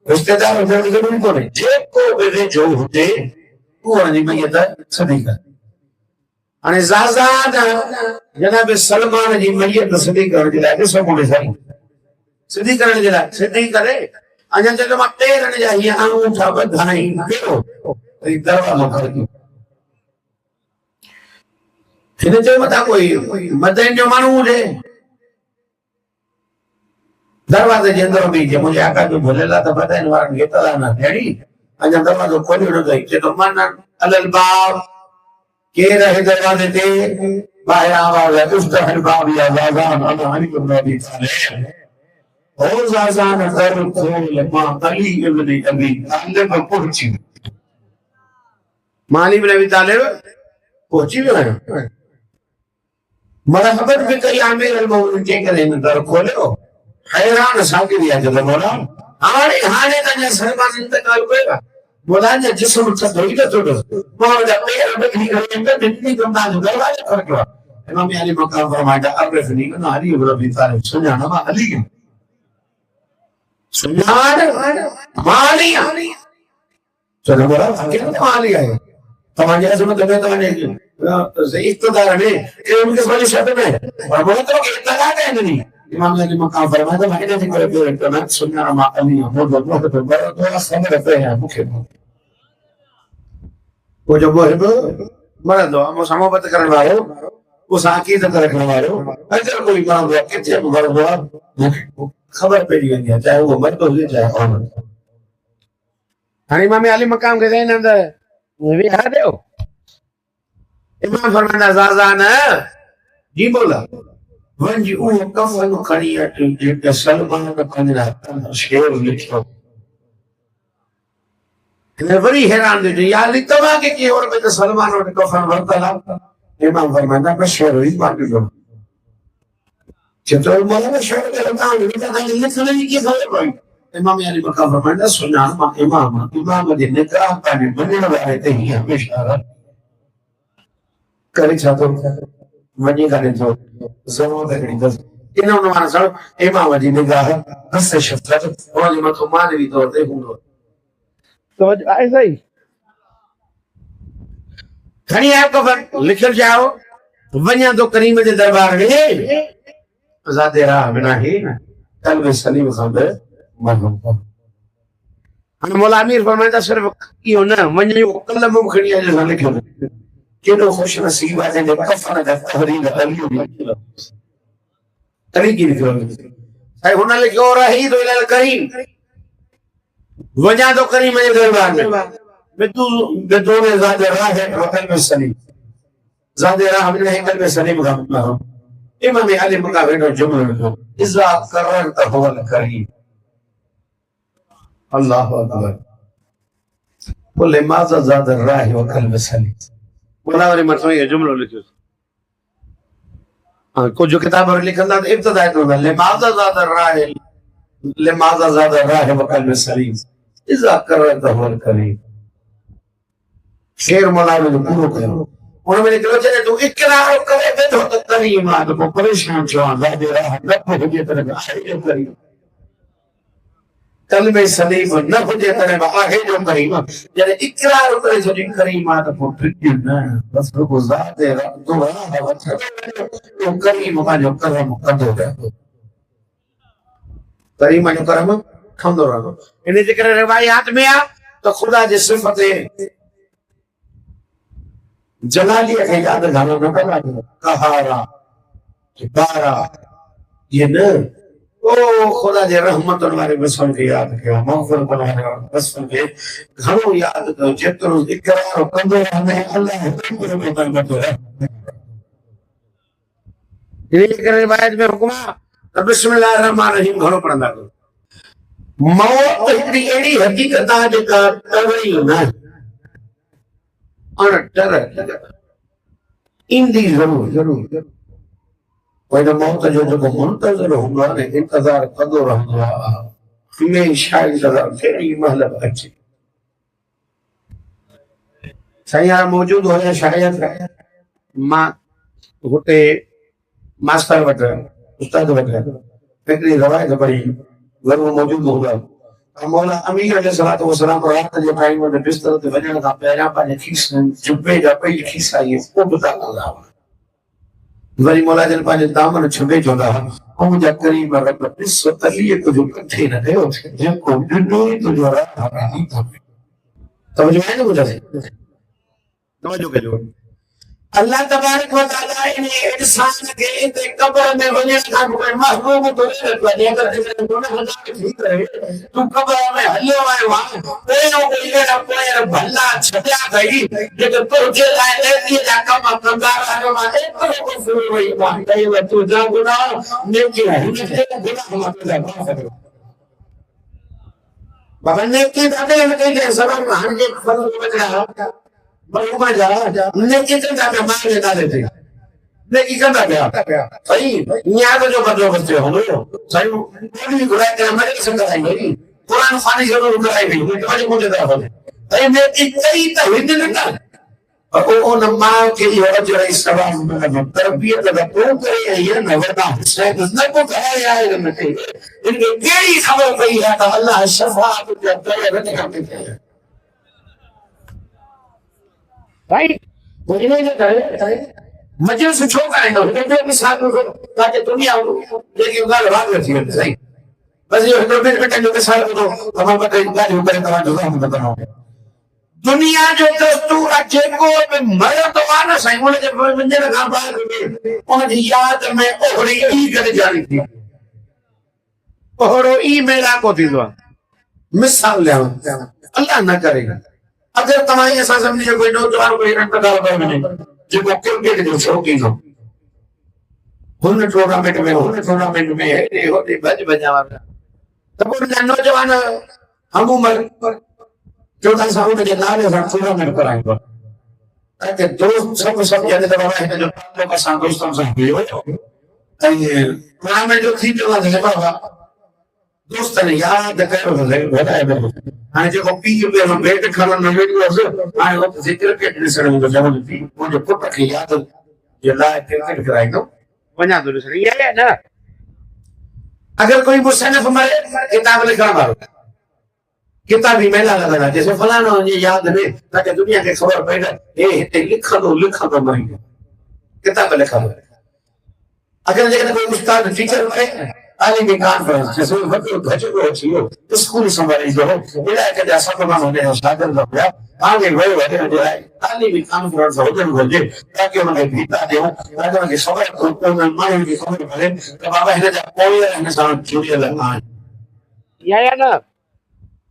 Speaker 1: रिश्तेदार जो जरूरी कोने जेको बे जो हुते वो वनी मयत सदी कर अने जाजान जनाब सलमान जी मयत सदी कर जे लाए सो कोने साईं सदी करण जे लाए सदी करे अजन जब मां पेरन जा ये अंगूठा बधाई पियो ई दरवाज़ो करके हिन जो मथा कोई मदन जो मानू हुजे दरवाजे जे अंदर भी जे मुझे आका जो भलेला त बधाई वारन गेतला ना हेड़ी अजन दरवाज़ो खोलियो गई जे तो मन अलल बाब के रहे दरवाजे ते बाहर आवाज है उफ्तहल बाब या जाजान अल्लाह अली इब्न अबी तालिब और जाजान दर खोल मां अली इब्न अबी तालिब पहुंची माली इब्न अबी तालिब पहुंची वियो मरहबत भी कई आमिर अल मोमिन के करे दर खोलो हैरान साके दिया जो बोला हाने त सलमान इंतकाल करेगा बोला ने जिस्म से धोई तो छोड़ो मां जा पैर बदली करे तो जितनी गंदा जो दरवाजे पर के इमाम अली मकाम फरमाया अरफनी ना अली इब्न अबी तालिब सुना ना अली सुनार मालिया चलो बोला कितने मालिया है तुम्हारे जैसे में तुम्हें इक़्तिदार में ये उनके बड़े शब्द में और बोला तो कि इक़्तिदार है नहीं इमाम अली मकाम फरमाया भाई ने करे पे करना सुनना मा अली बहुत तो बड़ा तो समझ रहे हैं मुख्य वो जो मरा दो हम समोबत करने वाले उस अकीदत रखने वाले अगर कोई काम हुआ कितने मर हुआ खबर पड़ी है चाहे वो मत हो चाहे और हां इमाम अली मकाम के देन अंदर भी आ दो इमाम फरमाना जाजान जी बोला वंजी वो कफन खड़ी है जे सलमान का कंजरा शेर लिखो ने बड़ी हैरान दे या लिखवा के और में सलमान और कफन वरतला इमाम फरमाना बशर ही बात दो चतुर बोला शेर के नाम लिखने की खबर भाई इमाम अली मकाम फरमाना सुना इमाम ने निकाह पाने बनने वाले थे हमेशा करे छातो वनी करे तो जरूर देखनी दस इन्होंने माना सर इमाम जी ने कहा दस शस्त्र और जो मतलब मानवी तौर पे हूं तो ऐसा ही खड़ी आपको लिखल जाओ वनिया तो करीम के दरबार में आजादे राह बिना ही कल्ब सलीम खांदे मरहम हम मौला अमीर फरमाता सिर्फ यो ना वनी कलम खड़ी है जो लिखो केडो खुश नसीब है ने कफन का तहरीर अली तरीकी लिखो है हुन लिखो रही तो इलाल करीम वजा तो करीम के दरबार में बेदू ने ज़ाद राह है वकल में सलीम ज़ाद राह में है कल में सलीम का मतलब इमाम अली मुकाबिल जुमला इज़ा कररत हुवा करीम अल्लाह अकबर बोले माज़ा ज़ाद राह वकल में सलीम बोला वाली मतलब ये जुमला लिखो हां को जो किताब में लिखा था इब्तिदा तो लिमाज़ा ज़ाद राह वकल में सलीम इज़ा कररत हुवा करीम शेर मौला ने पूरा करो उन्होंने निकलो चले तू इकरार करे बे तो करीम आ तो परेशान छो ज़ाद राह न हो जे तरह आए करीम कल में सलीम न हुजे तने आहे जो करीम जने इकरार करे जो करीम आ तो फिट न बस को ज़ात है तो तो करीम मा जो करम कंदो रहे करीम जो करम कंदो रहो इन जे करे रिवायात में आ तो खुदा जे सिफत जलालिया के याद घालो न करा कहारा बारा ये न ओ खुदा जे रहमत वाले बसन के याद कयो मगफिरत वाले बसन के घणो याद कयो जेतिरो इकरार कंदो रहे अल्लाह हुकुम में बरकत है इन करे रिवायत में हुकुम है बिस्मिल्लाहिर रहमानिर रहीम घणो पढ़ंदा कयो मौत हिकड़ी एड़ी हकीकत आहे जेका तवई न और डर ईंदी जरूर कोई न मौत जो मुंतज़िर हूंदो आहे न इंतज़ार कंदो रहंदो आहे हमेशा इंतज़ार केॾी महिल बि अचे साईं हाणे मौजूद हुया शायदि मां हुते मास्टर वटि उस्ताद वटि हिकिड़ी रवायत पढ़ी ज़रूरु मौजूद हूंदा मौला अमीर अलैहिस्सलातु वस्सलाम रात जे टाइम में बिस्तर ते वञण खां पहिरियां पंहिंजे खीसनि जुबे जा पई खीसा इहे उबता कंदा हुआ वरी मौला जन पंहिंजे दामन छुबे चवंदा हुआ मुंहिंजा करीम रब ॾिस तलीअ तुंहिंजो कथे न कयो जेको ॾिनो तुंहिंजो राह हलाली थो समझ में आयो मुंहिंजा तवजो कजो अल्लाह तबारक व तआला इन इंसान के ते कब्र में वञण खां पोइ महबूब तो वञे अगर दोनों हजार ठीक रहे तू कब्र में हलियो आयो आहे पहिरियों कोई अहिड़ा पोइ भला छॾिया अथई जेके तुंहिंजे लाइ नेकीअ जा कम कंदा आहियो मां एतिरो कुझु वई मां कयो तुंहिंजा गुनाह नेकी हिन गुनाह मां तुंहिंजा बाबा नेकी ॾाढे हिनखे सबब हाणे फल बचा बहुमा जा नेकी कंदा पिया मांगे नाले ते नेकी कंदा पिया सही न्याय जो बंदोबस्त हुंदो सही कोई घुराए करे मरे संग आई वई कुरान पानी जरूर घुराए वई तवाजे मुझे दा हो सही नेकी कई त हिंद न ओ न मां के ये अजर इस्लाम तरबियत दा तो करे ये न वरना शायद न को है आए न के इनके केड़ी खबर पई है त अल्लाह शफाअत जो करे रखने का राइट वो इन्हें जो करे मजे से छो करेंगे कहते हैं कि साथ में ताकि दुनिया लेकिन गाल भाग रही है सही बस ये तो फिर बेटा जो के साथ तो हमारे बता गाल ऊपर तमाम जो हम बताओ दुनिया जो दस्तूर अच्छे को में मर तो आना सही बोले जब मुझे ना बाहर में उन याद में ओहरी ई करे जा रही थी ओहरो ई मेरा को थी दो मिसाल ले अल्लाह ना करेगा अगर तमाही ऐसा समझिए कोई नौजवान कोई इंतकाल कर मैंने जो क्रिकेट जो शौकीन हो हुन टूर्नामेंट में है होते बज बजावा तब उन नौजवान हम उम्र 14 साल के नाले से टूर्नामेंट कराएंगे ताकि दोस्त सब यानी तो बाबा है जो लोग का दोस्तों से भी हो टूर्नामेंट जो थी चला था बाबा दोस्त ने याद कयो है हाणे जेको पीउ पे बैट खणण न वेठो हाणे वो जिक्र के ॾिसण में जवन थी मुंहिंजे पुट खे यादि जे लाइ क्रिकेट कराईंदो वञा थो ॾिसण इहा आहे न अगर कोई मुसन्निफ मरे किताब लिखण वारो किताबी मेला लॻंदा जैसे फलाणो जी यादि में ताकि दुनिया खे ख़बर पए न हे हिते लिखंदो मरी किताब लिखंदो अगर जेकॾहिं कोई उस्ताद टीचर मरे आलिमी कॉन्फ्रेंस जैसे वक्त भजो छियो स्कूल संभाली जो इलाके जा सब मां होने शागिर्द हो आगे वही वही जो है आलिमी कॉन्फ्रेंस होजन घुर्जे ताकि उनखे भीता ॾियूं ताकि उनखे ख़बर पए माण्हुनि खे ख़बर पए त बाबा हिन जा पोइ हिन सां जुड़ियल आहिनि या न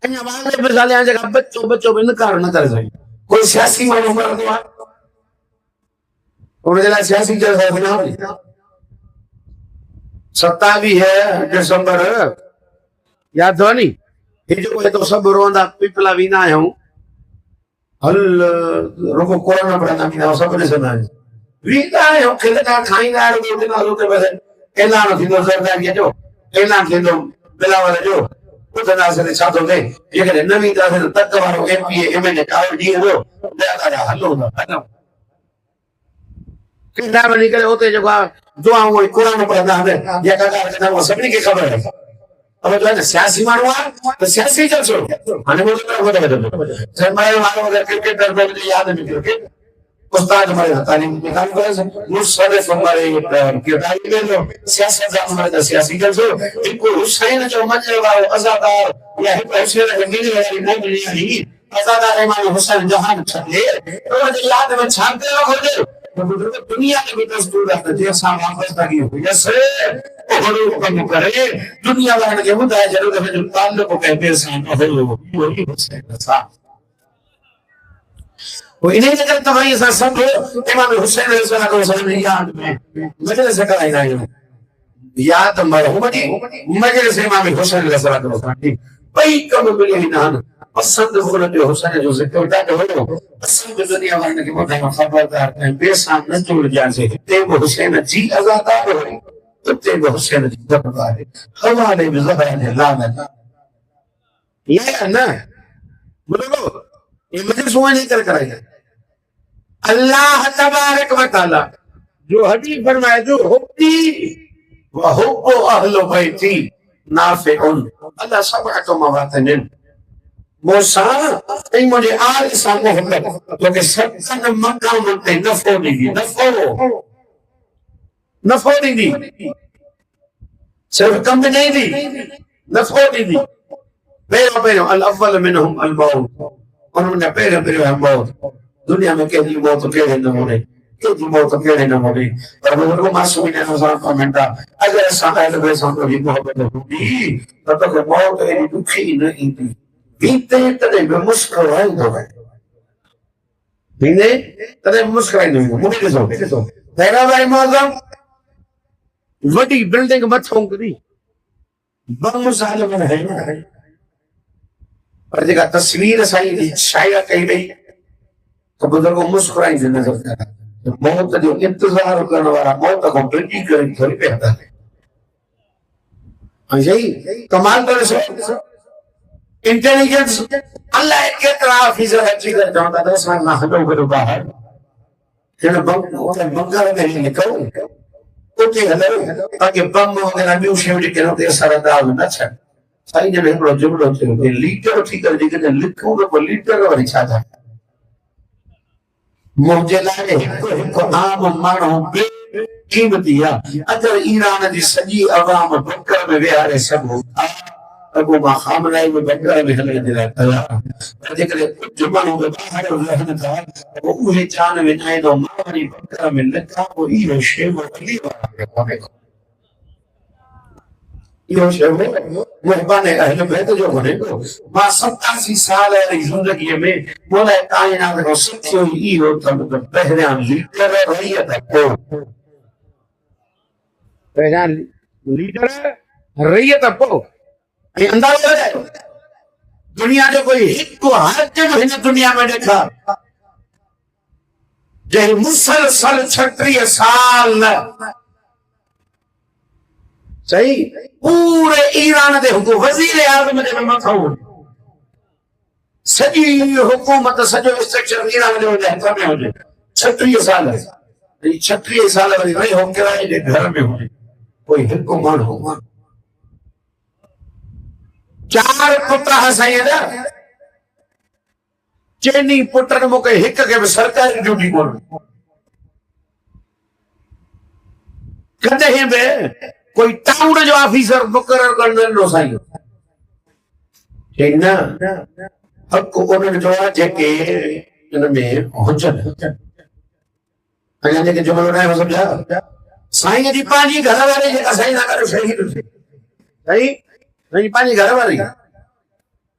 Speaker 1: अञा वाले मिसाल आहे जेका बच्चो भी इनकार न करे सघे कोई सियासी माण्हू मरंदो आहे उनजे लाइ सियासी जलसा बना 27 दिसंबर याद हो नी ये जो तो सब रोंदा पिपला वीना आयो हल रोको कोरोना पड़ा ना सब ॾिसंदा वीना आयो खेलदा खाईंदा रोटी ना रोटे बस ऐलान थींदो सरकार जो ऐलान थींदो बिलावल जो ॿुधंदा से छा थो थिए जेकॾहिं न वींदासीं त तक वारो एमपी एमएलए कावड़ ॾींहुं जो हलो हलो किंदा वञी करे उते जेको आहे दुआऊं कोई कुरान पढ़ंदा आहिनि जेका ॻाल्हि कंदा उहा सभिनी खे ख़बर आहे હવે જો સિયાસી માણો તો સિયાસી જશો અને બોલો મારો ક્રિકેટર યાદ નથી ક્રિકેટ ઉસ્તાદ हमारे तालीम में काम करे से मुसरफ हमारे किरदारी में लो सियासत हमारे सियासी कर सो इनको हुसैन जो मजरे वाले अज़ादार या हुसैन रंगीली वाली मोमिनी नहीं अज़ादार इमाम हुसैन जहां छले तो याद में छानते रहो तो दुनिया के भीतर दूर रहते जो सामने वापस लगी हुई जैसे बड़ो कम करे दुनिया वाले के होता है जरूर है जो ताल्लुक को कहते हैं वही हुसैन सा वो इन्हें अगर तुम्हारी ऐसा सब हो इमाम हुसैन रज़ियल्लाहु याद में मजलिस से कराई नहीं याद मरहुमती मजलिस इमाम हुसैन रज़ियल्लाहु भाई कब मिले ही ना पसंद होने जो हुसैन जो जिक्र होता है वो पसंद दुनिया वाले के बहुत है खबरदार है बेसाम न जुड़ जाए ते वो हुसैन जी आजादार हो तो ते वो हुसैन जी जबरदार है हवाले में ज़बान लानत ये है ना बोलो ये मजलिस हुआ नहीं कर कराएगा अल्लाह तबारक व तआला जो हदीस फरमाए जो हुब्बी व हुब्बु अहले बैती नाफिउन अल्लाह सबअतु मवातिन मोसा ऐं मुझे आल सां मोहब्बत जो के सत्संग मकाम ते नफो दी सिर्फ कम नहीं दी नफो दी पहिरियों अल अव्वल मिनहुम अल मौत उन्होंने पहिरियों मौत दुनिया में कहीं मौत केड़े नमूने कहीं मौत केड़े नमूने पर वो मासूमी ने नजर कमेंटा अगर साहब में संतो की मोहब्बत होती तो मौत एडी दुखी नहीं थी बीते तने में मुस्कुराई दो बीने तने मुस्कुराई दो मुझे देखो तेरा भाई मौजम वडी बिल्डिंग मथों करी बम साल में है पर जगह तस्वीर सही शायद कही गई तो बुजुर्ग मुस्कुराई नजर आता है मौत जो इंतजार करने वाला मौत को ड्रिंकिंग करे थोड़ी पे आता है यही कमाल करे सो इंटेलिजेंस अल्लाह के तरह फीचर अच्छी कर जाता है इसमें ना हटो करो बाहर जब बंगाल में निकलो ओके हेलो ताकि बम वगैरह भी उसे करो तो सारा दाल ना अच्छा सही जब एक जुमलो थे लीटर ठीक कर दी कि लिखूं तो लीटर वाली छाता मुझे लाए को आम मानो कीमतिया अगर ईरान जी सजी अवाम बकर में विहारे सब अबू खामने में बकर में हले दिला जेकर जुमानो में बाहर रहने था वो उहे जान में आए तो मारी बकर में लखा वो ई शे वो अली वाला यो शे मेहरबानी अहले बैत जो बने मां 87 साल है जिंदगी में बोले कायनात को सच्चो ई हो तब पहला लीडर रहियत को पहला लीडर रहियत को ये अंदाजा है दुनिया जो कोई हित को हर जगह इन दुनिया में देखा जय मुसलसल 36 साल सही पूरे ईरान दे हुकूमत वजीर आज़म दे मथा हो सजी हुकूमत सजो स्ट्रक्चर ईरान दे हो जाए सब में हो जाए 36 साल है 36 साल वाली नहीं हो के राय दे घर में हो कोई हुकूमत हो 4 पुत्र हसाई ना चेनी पुत्र मोके हिक के सरकारी ड्यूटी कोन कदे ही बे कोई टाउन जो ऑफिसर मुकर्रर करने नो साईं चेना हक कोन जो जेके इन में हुजन अने जेके जो ना समझा साईं जी पानी घर वाले जे साईं ना करे सही सही नहीं पानी घर वाली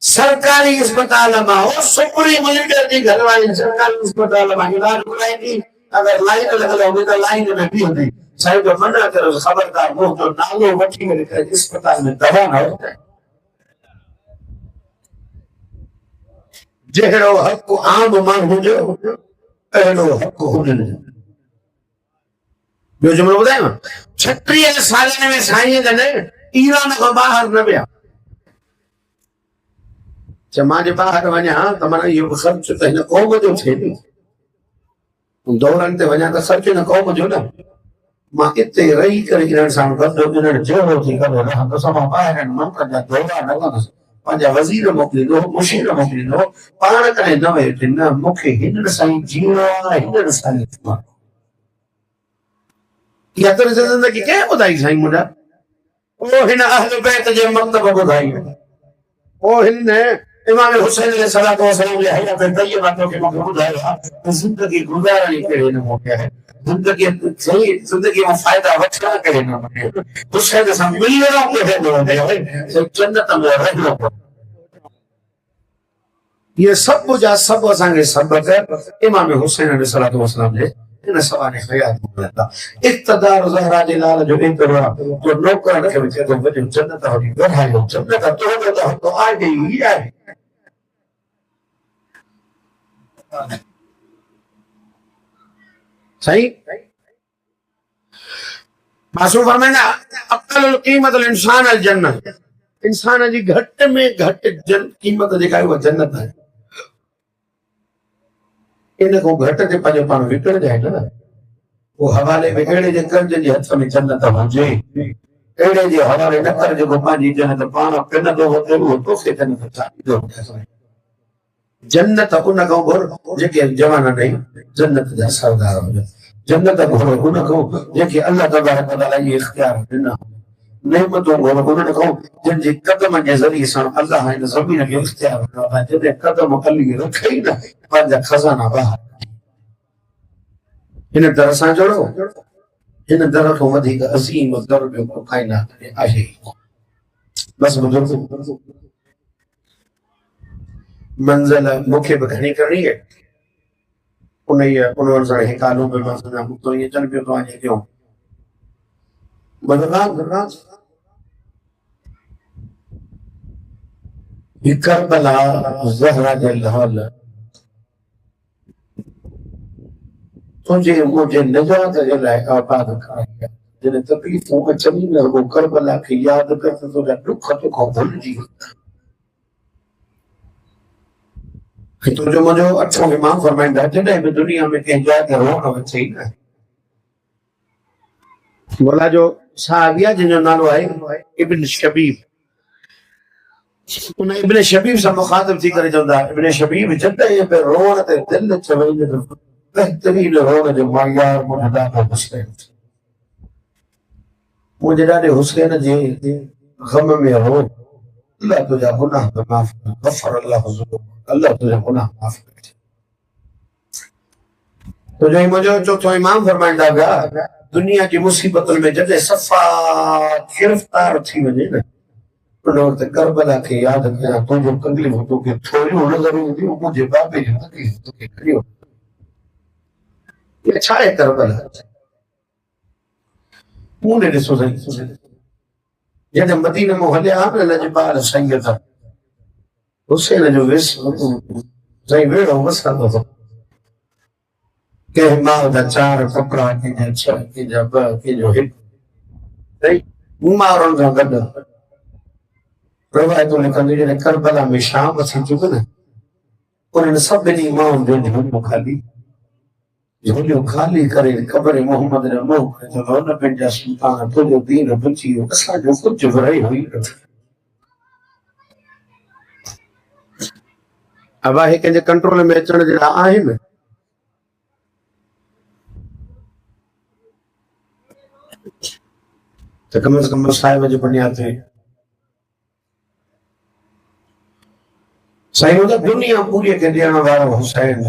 Speaker 1: सरकारी अस्पताल में हो सुप्रीम लीडर जी घर वाली सरकारी अस्पताल में इलाज कराएगी अगर लाइन लगे होगी तो लाइन में भी होगी साईं जो मना करो खबरदार वो जो नालो वठी में अस्पताल में दवा ना हो जहिड़ो हक आम माण्हू जो अहिड़ो हक हुननि जो ॿियो जुमिलो ॿुधायांव 36 सालनि में साईं जन ईरान खां ॿाहिरि न विया मां जे ॿाहिरि वञा त माना इहो ख़र्च त हिन क़ौम जो थिए नी दौरनि ते वञा त ख़र्च हिन क़ौम जो न मां इते रही करे इन्हनि सां गॾु इन्हनि जहिड़ो थी करे रहंदुसि मां ॿाहिरनि मुल्कनि जा दौरा न कंदुसि पंहिंजा वज़ीर मोकिलींदो मुशीर मोकिलींदो पाण करे न वेठे न मूंखे हिननि सां ई जीअणो आहे हिननि सां ई थींदो इहा तरह ज़िंदगी कंहिं ॿुधाई साईं मुंहिंजा पोइ हिन अहल बैत जे मक्तब ॿुधाई पोइ हिन इमाम हुसैन अलैहिस्सलातु वस्सलाम जे हयात तय्यबा के मूंखे ॿुधायो आहे ज़िंदगी गुज़ारणी कहिड़े नमूने आहे जिंदगी सही जिंदगी में फायदा वठणा कहिड़े नमूने हुसैन सां मिलणो कहिड़े नमूने आहे जन्नत में रहणो ये सभु जा सभु असांखे सबक़ इमाम हुसैन अलैहिस्सलातु वस्सलाम जे इन सवाने हयात में मिलंदा इक़्तिदार ज़हरा जे लाल जो एतिरो आहे जो नौकरनि खे चए थो वञो जन्नत वञी ॻाल्हायो जन्नत तो आहे ई आहे सही मासूम फरमाइंदा अक़ल क़ीमत इंसान अल जन्नत इंसान जी घटि में घटि क़ीमत जेका आहे उहा जन्नत आहे इन खां घटि ते पंहिंजो पाण विकिणजाए न वो हवाले में अहिड़े जे कर्ज जे हथ में जन्नत हुजे अहिड़े जे हवाले न कर जेको पंहिंजी जन्नत पाण पिनंदो हुजे उहो तोखे जन्नत चाहींदो जन्नत उन खां घुर जेके जवान नहीं जन्नत जा सरदार हुजनि जन्नत घुर उन खां जेके अल्लाह तबारक व तआला जी इख्तियार ॾिना नेमतूं घुर उन्हनि खां जिनजे कदम जे ज़रिए सां अल्लाह हिन ज़मीन खे इख्तियार ॾिनो आहे जॾहिं कदम अली रखे ई न पंहिंजा खज़ाना ॿाहिरि हिन दर सां जोड़ो हिन दर खां वधीक अज़ीम दर ॿियो काइनात में आहे बसि बुजुर्ग मंजिल मूंखे बि घणी करणी आहे उन सां हिकालो में मां सम्झां तो ईअं चल पियो तव्हांजे ॾियूं करबला ज़हरा जे लाल तुंहिंजे मुंहिंजे निजात जे लाइ आबाद कराई आहे जॾहिं तकलीफ़ूं अचनि न उहो करबला खे यादि कर त तुंहिंजा ॾुख तोखां भुलिजी तुंहिंजो मुंहिंजो अठों इमाम फरमाईंदा जॾहिं बि दुनिया में कंहिं जाइ ते रोअण अचे ई न मोला जो साहबी आहे जंहिंजो नालो आहे इब्न शबीब उन इब्न शबीब सां मुखातिब थी करे चवंदा इब्न शबीब जॾहिं बि रोअण ते दिलि चवई न बहितरीन रोअण जो मयार मुंहिंजो ॾाढो हुसैन मुंहिंजे ॾाढे हुसैन जे ग़म में रो अल्लाह तुंहिंजा गुनाह बि माफ़ कर गफ़र अल्लाह ज़ुनूब अल्लाह तुंहिंजा गुनाह माफ़ करे तुंहिंजो मुंहिंजो चौथो इमाम फरमाईंदा पिया दुनिया जी मुसीबतुनि में जॾहिं सफ़ा गिरफ़्तार थी वञे न उन वक़्तु करबला खे यादि कयां तुंहिंजो तकलीफ़ तोखे थोरियूं नज़र ईंदियूं मुंहिंजे बाबे जी तकलीफ़ तोखे खणियो इहा छा आहे करबला मूं ने ॾिसो साईं जॾहिं मदीने मां हलिया न लजपाल सैयद हुसैन जो विस साईं वेड़ो वसंदो हो कंहिं माउ जा 4 टुकड़ा कंहिंजा 6 कंहिंजा 2 कंहिंजो 1 साईं माउरनि सां गॾु रवायतूं लिखंदी जॾहिं करबला में शाम थी चुके न उन्हनि सभिनी माउनि जो झोलियूं ख़ाली करे क़ब्र मोहम्मद जो मुंहुं करे चयो न पंहिंजा सुल्तान तुंहिंजो दीन बची वियो असांजो कुझु बि रही हुई अब आहे कंहिंजे कंट्रोल में अचण जहिड़ा आहिनि त कम से कम साहिब जे बुनियाद ते साईं दुनिया पूरी खे ॾियण वारो हुसैन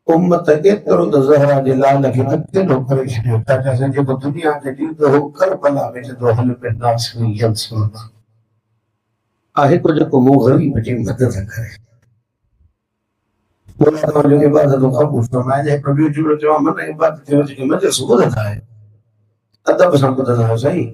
Speaker 1: उम्मत एतिरो त ज़हरा जे लाल खे अकेलो करे छॾियो चाचा साईं जेको दुनिया खे ॾींदो हो करबला में चवंदो हल पे नास में यंसुर आहे को जेको मूं ग़रीब जी मदद करे मोला तव्हांजो इबादत क़बूल फरमाए हिकिड़ो ॿियो जुड़ो चवां मन इबादत जो जेके मजलिस ॿुधंदा आहे अदब सां ॿुधंदा आहियो साईं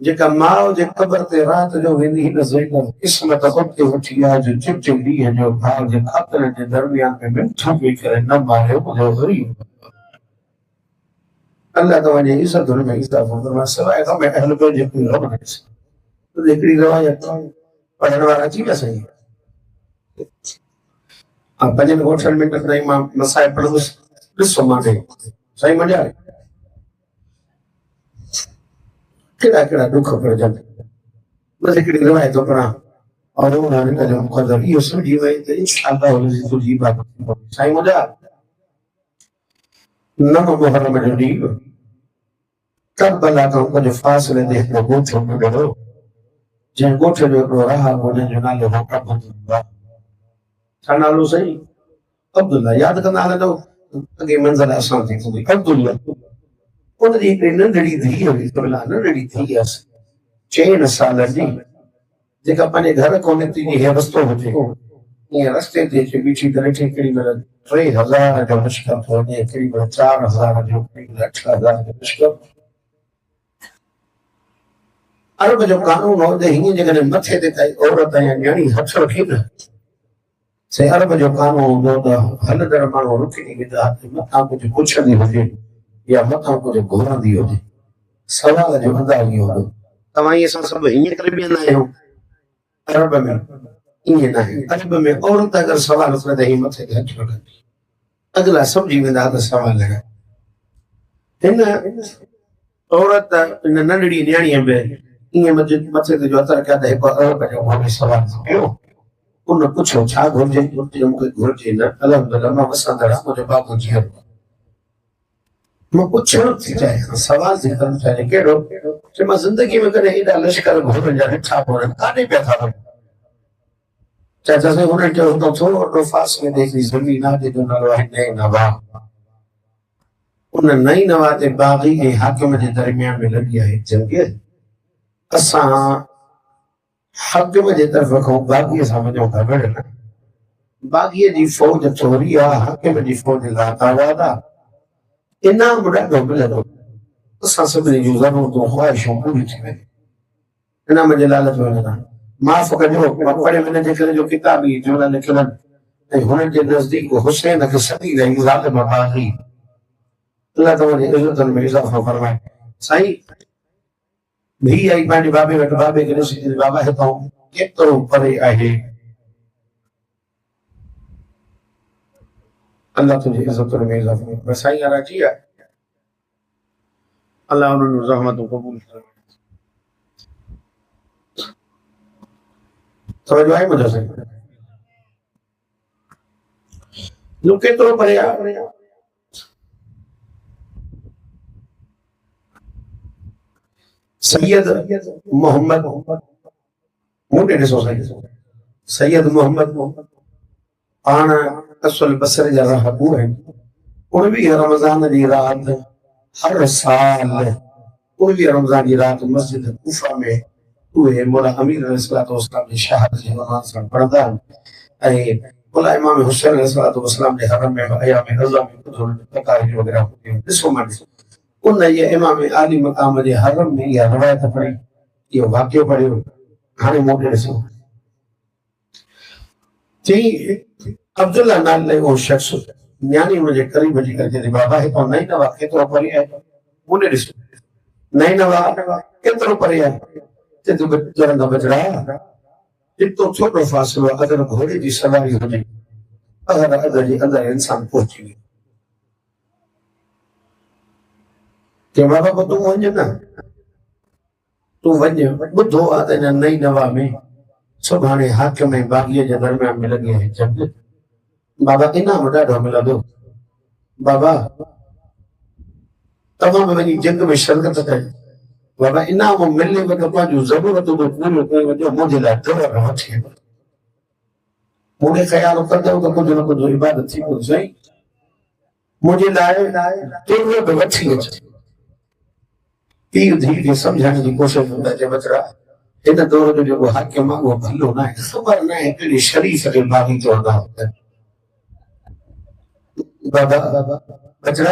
Speaker 1: जेका माउ जे क़ब्र ते राति जो वेंदी हिन ज़ैनब क़िस्मत उते वठी आहे जो चिटे ॾींहं जो भाउ जे खातरनि जे दरमियान में मिठो वेही करे न मारियो मुंहिंजो ग़रीब अल्लाह तव्हांजे इज़त हुन में इज़ाफ़ो फरमाए सवाइ खां मैं अहल बैत जे कोई रब न ॾिस त हिकिड़ी रवायत पढ़ण वारा अची विया साईं हा 5 मिंटनि ताईं मां मसाइब पढ़ंदुसि ॾिसो मां ॾे साईं मज़ा आहे केड़ा केड़ा दुख पड़ जाते बस हिकिड़ी रिवायत पढ़ा और उन्होंने का जो मुक़दर इहो समझी वई त इंशाअल्लाह हुनजी तुंहिंजी इबादत थींदी। साईं मुंहिंजा 9 मुहर्रम जो ॾींहुं करबला खां कुझु फ़ासिले ते हिकिड़ो ॻोठ मिलियो जंहिं ॻोठ जो हिकिड़ो राहब हुननि जो नालो हो अब्दुल्ला। छा नालो सही? अब्दुल्ला। यादि कंदा हलंदो अॻे मंज़िल असां थी थींदी अब्दुल्ला। उनजी हिकिड़ी नंढड़ी धीउ हुई नंढड़ी धीउ हुअसि 4 साल जी जेका पंहिंजे घर कोन थी हे रस्तो हुजे ईअं रस्ते ते अची बीठी त ॾिठी केॾी महिल 3000 जो मुश्किल थो वञे केॾी महिल 4000 जो केॾी महिल 8000 जो मुश्किल। अरब जो कानून हो हीअं जेकॾहिं मथे ते काई औरत या न्याणी हथ रखे न से अरब जो कानून हूंदो त हलंदड़ माण्हू रुकी वेंदा मथां कुझु पुछंदी हुजे या मथां कुझु घुरंदी हुजे सवाल जो अंदाज़ इहो हूंदो। तव्हां इहे असां सभु हीअं करे बीहंदा आहियूं अरब में ईअं न आहे। अरब में औरत अगरि सवाल करे त हीअ मथे ते हथ रखंदी अगला सम्झी वेंदा त सवाल आहे। हिन औरत हिन नंढड़ी न्याणीअ में ईअं मथे ते जो हथ रखिया त हिकु अरब जो माण्हू सवाल कयो उन पुछियो छा घुरिजे मूंखे घुरिजे न अल्हम्दुलिल्लाह मां वसंदड़ आहियां मुंहिंजो बाबू जीअरो मां पुछणु थी चाहियां सवाल थी करणु चाहियां कहिड़ो कि मां ज़िंदगी में कॾहिं एॾा लश्कर घुरनि जा ॾिठा कोन्हनि काॾे पिया था वञनि चइसि हुननि चयो हुतां थोरो वॾो फ़ासिले ते हिकिड़ी ज़मीन आहे जंहिंजो नालो आहे नई नवा। उन नई नवा ते बाग़ी ऐं हाकिम जे दरमियान में लॻी आहे जंग। असां हाकिम जे तरफ़ खां बाग़ीअ सां वञूं था विढ़ण बाग़ीअ जी फ़ौज थोरी आहे हाकिम जी फ़ौज लाइ आवाज़ आहे इनाम ॾाढो मिलंदो असां सभिनी जूं ज़रूरतूं ख़्वाहिशूं पूरी थी वेंदियूं इनाम जे लालच में वञा माफ़ कजो मां पढ़ियो हिन जे करे जो किताब ई जुमला लिखियल ऐं हुननि जे नज़दीक हुसैन खे सदी रही ज़ालिम बाग़ी अल्लाह तव्हांजी इज़तनि में इज़ाफ़ो फरमाए। साईं धी आई पंहिंजे बाबे वटि बाबे खे ॾिसी बाबा हितां केतिरो परे आहे अल्लाह तुंहिंजी इज़तनि में इज़ाफ़ो फरमाए। साईं राजी आहे अल्लाह उन्हनि रहमतूं क़बूल करे। समझ आई मुझे से लोग केतिरो परे आहे सैयद मोहम्मद मूंखे ॾिसो सैयद मोहम्मद पाण असल बसर जा राहबू आहिनि 19 रमज़ान जी राति हर साल 19 रमज़ान जी राति मस्जिद कूफा में उहे मौला अमीर अलैहिस्सलातु वस्सलाम जी शहादत जे नमाज़ सां पढ़ंदा आहिनि ऐं मौला इमाम हुसैन अलैहिस्सलातु वस्सलाम जे हरम में अयाम रज़ा में तकारीर वग़ैरह हूंदियूं आहिनि। ॾिसो मां उन ये इमाम आली मक़ाम जे हरम में इहा रवायत पढ़ी इहो वाक़ियो पढ़ियो हाणे मूंखे ॾिसो चई अब्दुल्ला नाले उहो शख़्स न्याणी मुंहिंजे क़रीब जी करे चई बाबा हितां नई नवा केतिरो परे आहे मूंखे ॾिसो नई नवा केतिरो परे आहे चरंदा बचड़ा इतो छोटो फ़ासिलो अगर घोड़े जी सवारी हुजे अगर जे अंदर इंसान पहुची वियो के बाबा तूं वञ न तूं वञ ॿुधो आहे त नई नवा में सुभाणे हाकिम ऐं बाग़ीअ जे दरमियान में लॻी आहे जंग बाबा इनाम ॾाढो मिलंदो बाबा तव्हां बि वञी जंग में शिरकत कयो बाबा इनाम मिले त पंहिंजूं ज़रूरतूं बि पूरियूं करे वञो मुंहिंजे लाइ दवा न वठी वञो मूंखे ख़्यालु कंदव त कुझु न कुझु इबादत थी वेंदी साईं मुंहिंजे लाइ दवा बि वठी अच पीउ धीउ खे सम्झाइण जी कोशिशि कंदा चए बचड़ा हिन दौर जो जेको हाकिम आहे उहो भलो न आहे ख़बर न आहे कहिड़ी शरीफ़ खे बाग़ी चवंदा बाबा बचड़ा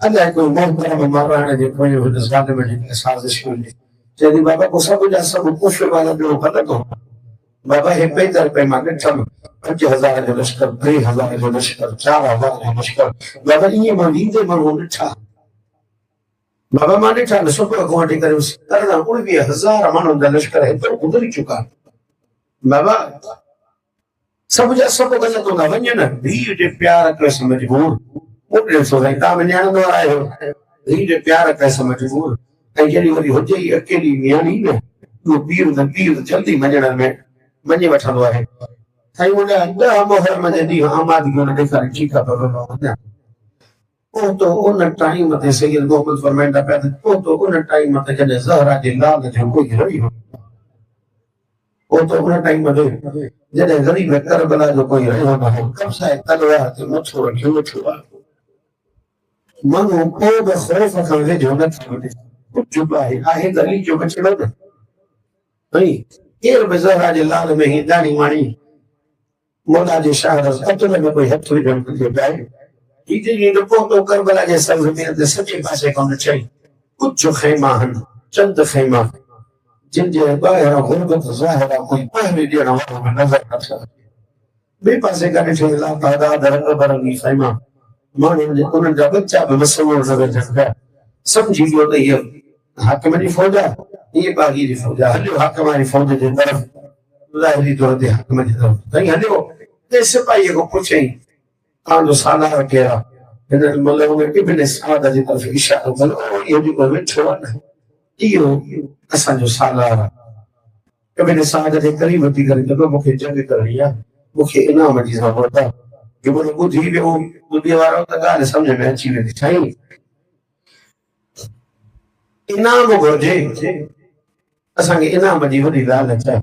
Speaker 1: अलाए कोई मोहतरम माराणे जे कोई ज़ालिम जी साज़िश हुजे चई बाबा को सभु जा सभु कुछ वाला जो हलंदो बाबा हे पैदल पे मां ॾिठमि 5000 जो लश्कर 3000 जो लश्कर 4000 जो लश्कर बाबा ईअं मां वींदे माण्हू ॾिठा बाबा मां ॾिठा न सुबुह खां वठी करे 19,000 माण्हुनि जा लश्कर हिते गुज़री चुका बाबा सभु जा सभु ग़लति हूंदा वञ न धीउ जे प्यार कयोसि मजबूर मूंखे ॾिसो साईं तव्हां विञाइण वारा आहियो धीउ जे प्यार कयोसि मजबूर ऐं जॾहिं वरी हुजे ई अकेली नियाणी न उहो पीउ जल्दी मञण में मञी वठंदो आहे। साईं मुंहिंजा 10 मुहर्रम जे ॾींहुं आमादगी हुन ॾेखारी ठीकु आहे बाबा वञा पोइ तो उन टाइम ते सैयद मोहम्मद फरमाईंदा पिया त पोइ तो उन टाइम ते जॾहिं ज़हरा जे लाल जो कोई रही हो पोइ तो उन टाइम ते जॾहिं ग़रीब करबला जो कोई रहियो न हो कब्ज़ा तलवार ते मथो रखियो वेठो आहे माण्हू पोइ बि ख़ौफ़ खां वेझो न थी वञे कुझु बि आहे त हली जो बचिड़ो न भई केर बि ज़हरा जे लाल में ही दाणी वाणी मौला जे शाह कतल में कोई हथ विझण घुरिजे पिए पोइ करबला जे सरज़मीन ते सॼे पासे कोन चई कुझु ख़ैमा आहिनि चंद ख़ैमा जिनजे ॿाहिरां गुरबत ज़ाहिर आहे कोई पहिरे ॾियण वारो बि नज़र नथो अचे ॿिए पासे खां ॾिठे लातादाद रंग बरंगी ख़ैमा माण्हुनि उन्हनि जा बच्चा बि मसरूर नज़र अचनि पिया सम्झी वियो त हीअ हाकिम जी फ़ौज आहे हीअ बाग़ी जी फ़ौज आहे हलियो हाकिम जी फ़ौज जे तरफ़ ज़ाहिरी तौर ते हाकिम जी तरफ़ साईं हलियो ते सिपाहीअ खां पुछियईं तव्हांजो सालार केरु आहे हिन मतिलबु इब्न साद जी तरफ़ इशारो कयो इहो जेको वेठो आहे न इहो असांजो सालार आहे इब्न साद जे करीब वधी करे चयो मूंखे जंग करणी आहे मूंखे इनाम जी ज़रूरत आहे कि बोलो ॿुधी वियो ॿुधी वारो त ॻाल्हि सम्झ में अची वेंदी साईं इनाम घुरिजे असांखे इनाम जी वॾी लालच आहे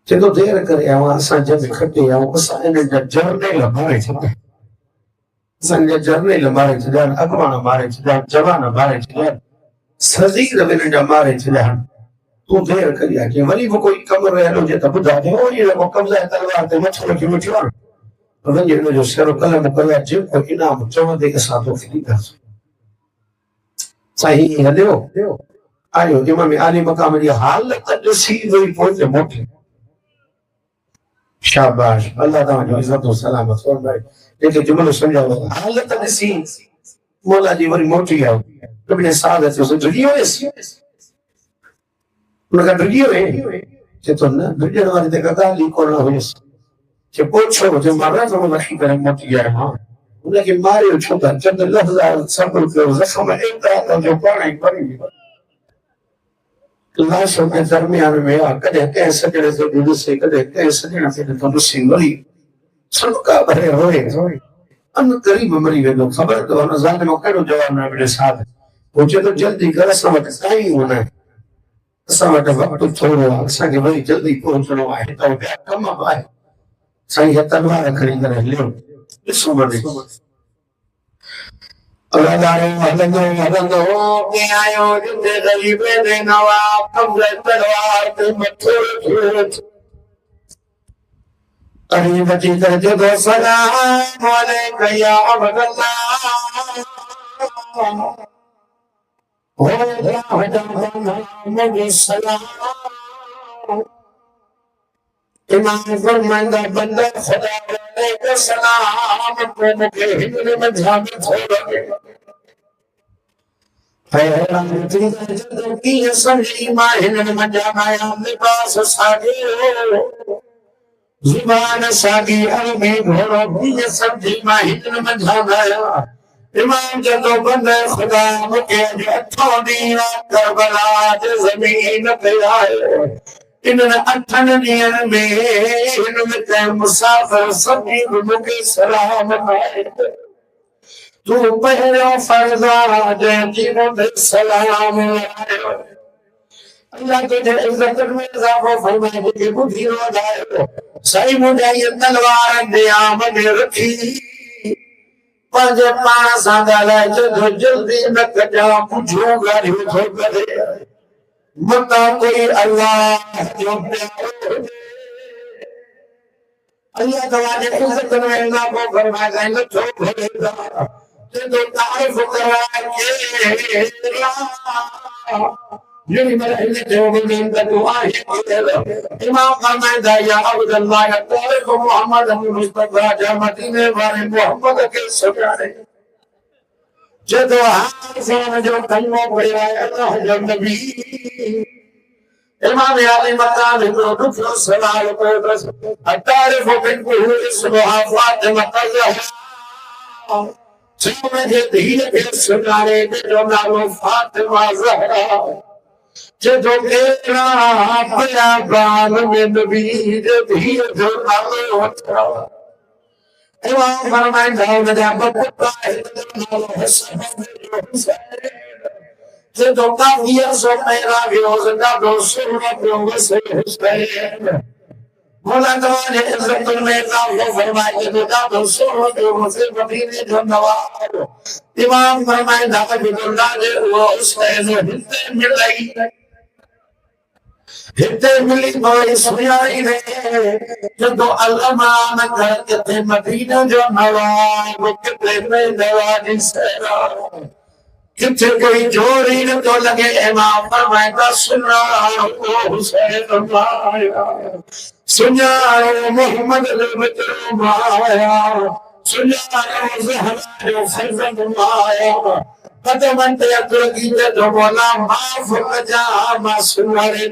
Speaker 1: चवंदो देरि करे आयो असां जंग खटे आयूं असां इन्हनि जा जर्नेल मारे छॾिया असांजा जर्नेल मारे छॾिया अॻवान मारे छॾिया जवान मारे छॾिया सज़ीर बि इन्हनि जा मारे छॾिया तूं देरि करी आहे वरी बि कोई कमु रहियल हुजे त ॿुधाइजे इहो कब्ज़ा तलवार ते मथो रखी वेठो आहे वञी हिनजो सिर कलम करे जेको इनाम चवंदे असां तोखे ॾींदासीं साईं हलियो आयो इमाम आली मक़ाम जी हालत ॾिसी वरी पोइ मोटी शाबाश अल्लाह तव्हांजो इज़त ऐं सलामत फरमाए जेके जुमिलो सम्झायो हालत ॾिसी मौला जी वरी मोटी आयो इब्न साद चयो ड्रिजी वियुसि उनखां ड्रिजी वई चए थो न ड्रिजण वारी त का ॻाल्हि ई कोन हुयसि कि पूछो जो मां रज़म रखी करे मोटी आयो मां उनखे मारियो छो त चंद लफ़्ज़ सब्र कयो ज़ख़्म एतिरा जो पाण ई मरी वियो लाशों के दरमियान में कॾहिं कंहिं सॼणे खे ॾिसे कॾहिं कंहिं सॼण खे ॾिठो ॾिसी वरी सनका भरे रोए अन ग़रीब मरी वेंदो ख़बर अथव हुन ज़ालिम कहिड़ो जवाब न मिले साथ पोइ चए थो जल्दी कर असां वटि काई कोन आहे असां वटि वक़्तु थोरो आहे असांखे वरी जल्दी पहुचणो आहे त ॿिया कम बि आहे साईं तलवार खणी करे हलियो ॾिसो वरी हलंदो हलंदो आयो जिते ग़रीबे दे नवाब कब्ज़े तलवार ते मथो रखियो करीब अची करे चयो सलाम अलैक या अब्दुल्लाह हो मुझे सलाम इमाम फरमाइंदा बंदा खुदा अलैहि सलाम को मुझे हिंद में जाने छोड़ हैरान थी जदों की समझी मां हिन मंजा माया लिबास सागे जुबान सागी अरबी घोड़ो की समझी मां हिन मंजा माया इमाम जदों बंदे खुदा मुझे अठों ॾींहुं करबला जे ज़मीन ते आयो इन्हनि 8 ॾींहंनि में हिन में कंहिं मुसाफ़िर सभी मुझे सलाम आहे तू पहिरियों फर्ज़ आहे जंहिंजी मुझे सलाम आयो अल्लाह तुझे इज़्ज़त में इज़ाफ़ो फरमाए जेके ॿुधी वधायो साईं मुंहिंजा इहे तलवार क़याम में रखी पंहिंजे पाण सां ॻाल्हाए चयो जल्दी न कजां पुछो ॻाल्हियूं थो करे मता कोई अल्लाह जो प्यारो अल्लाह तव्हांजे इज़्ज़त में इज़ाफ़ो फरमाए न छो भरेगा तो तारीफ कराए के यही मेरा इल्लत है वो दिन का दुआ है इमाम फरमाता या अब्दुल्लाह या तारीफ मोहम्मद मुस्तफा जा मदीने वाले मोहम्मद के सगारे जदों हाफिज़ जो कलमा पढ़िया अल्लाह जो नबी इमाम आली मकाम हिकिड़ो ॾुखियो सवाल कयो अथसि तारीफ बिन इस्मुहा फातिमा मुझे धीरे धीरे सुनारे जो नालो फातिमा ज़हरा जो तेरा अपना बाल में नबी धीरे जो नालो उठा इमाम फरमाइंदा है अब्बा पुत्रा है नालो हसन जो काफिया सो मेरा विरोधा दोस्तों का प्रोग्रेस है मौला तवाने इज्जत में नाम फरमाए जो दोस्तों के मुझे मदीने जो नवाब इमाम फरमाए दादा बिल्ला ने वो उसने जो हिते मिली भाई सुनियाई ने जो अल्लामा न करते थे मदीने जो नवाब कितने में नवाजी से किथे कोई जोड़ी न तो लगे इमाम फरमाया सुना ओ हुसैन माया सुना ओ मोहम्मद ने माया सुना ओ ज़हरा फरजंद माया कदमन ते अकुल की जो बोला माफ जा मा सुना रे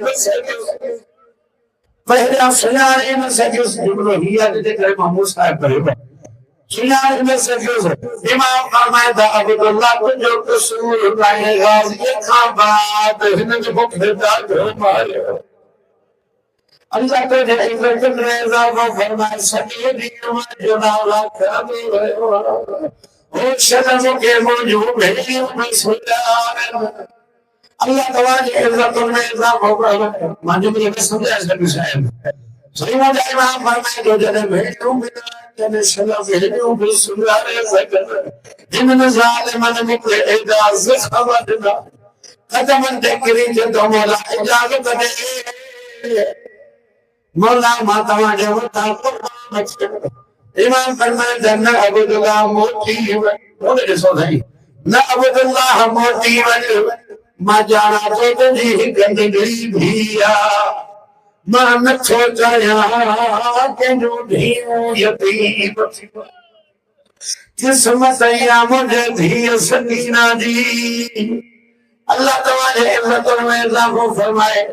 Speaker 1: पहला सुना इन से जो इब्राहिम ने करे महमूद साहब करे सुनार में से जो इमाम फरमाया अब्दुल्लाह को जो रसूल लाए गाजी का बात हिन जो खुदा जो मारे अल्लाह तो जे इब्राहिम ने जाओ फरमाया सभी दिन जो नाला करे ओ शर्म के मौजूद है बिस्मिल्लाह अल्लाह तआला इज्जत में जाओ मानो मुझे समझा साहब सही में इमाम फरमाया जो जने भेटूं जने सलाम भेटूं बिस्मिल्लाह जिन जालिमन निकले इजाजत खबरना कदमन देखरी जो मौला इजाजत दे मौला माता जे वता इमाम फरमाया जन्ना अब्दुल्लाह मोती बोले सो नहीं ना अब्दुल्लाह मोती मा जाना तो जी गंदगी भिया मन सोचा के जो धीओ यतीम किस्मत या मुझे धी सकीना जी अल्लाह तआला इज्जत में इजाफा फरमाए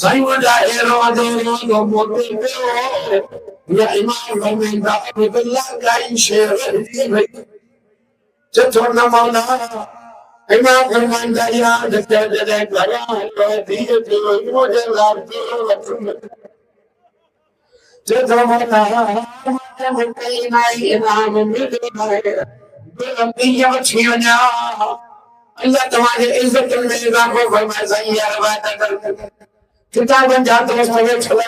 Speaker 1: सही मुजाहिरो दो मोते पे या इमाम फरमाइंदा अब्दुल्लाह का शेर भाई जो ना मौला इमाम फरमाइंदा याद कर दे गया है धीरे धीरे मुझे लागती जो मौला मुझे नहीं इनाम मिल गया बेलंदिया छिया अल्लाह तुम्हारे इज्जत में इजाफा फरमाए सही है किताबन जात में छला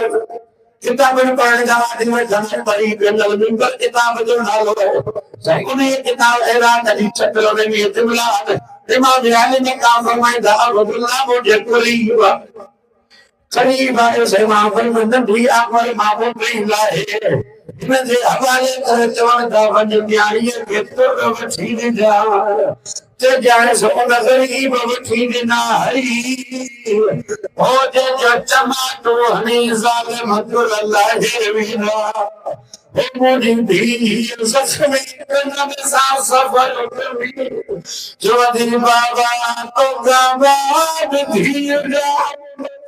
Speaker 1: किताबन पढ़ने का दिन में धन पड़ी बेलल मिंबर किताब जो नालो सही उन्हें किताब एरा तरी चक्रों में ये तिमला इमाम यानी ने काम फरमाया था अब्दुल्लाह मुझे कोई हुआ करीब आए से वहां पर मंदन भी आप हमारे मामू में लाए इन्हें से हवाले करे चवन का बन न्यारी के तो बचीने जा ते जाने सो नजर ही बचीने ना हरी हो जे जो चमाटो हनी जालिम हदुल अल्लाह है वीना मुझे भी सच में करना में साफ सफल जो दिन बाबा तो गावा भी जा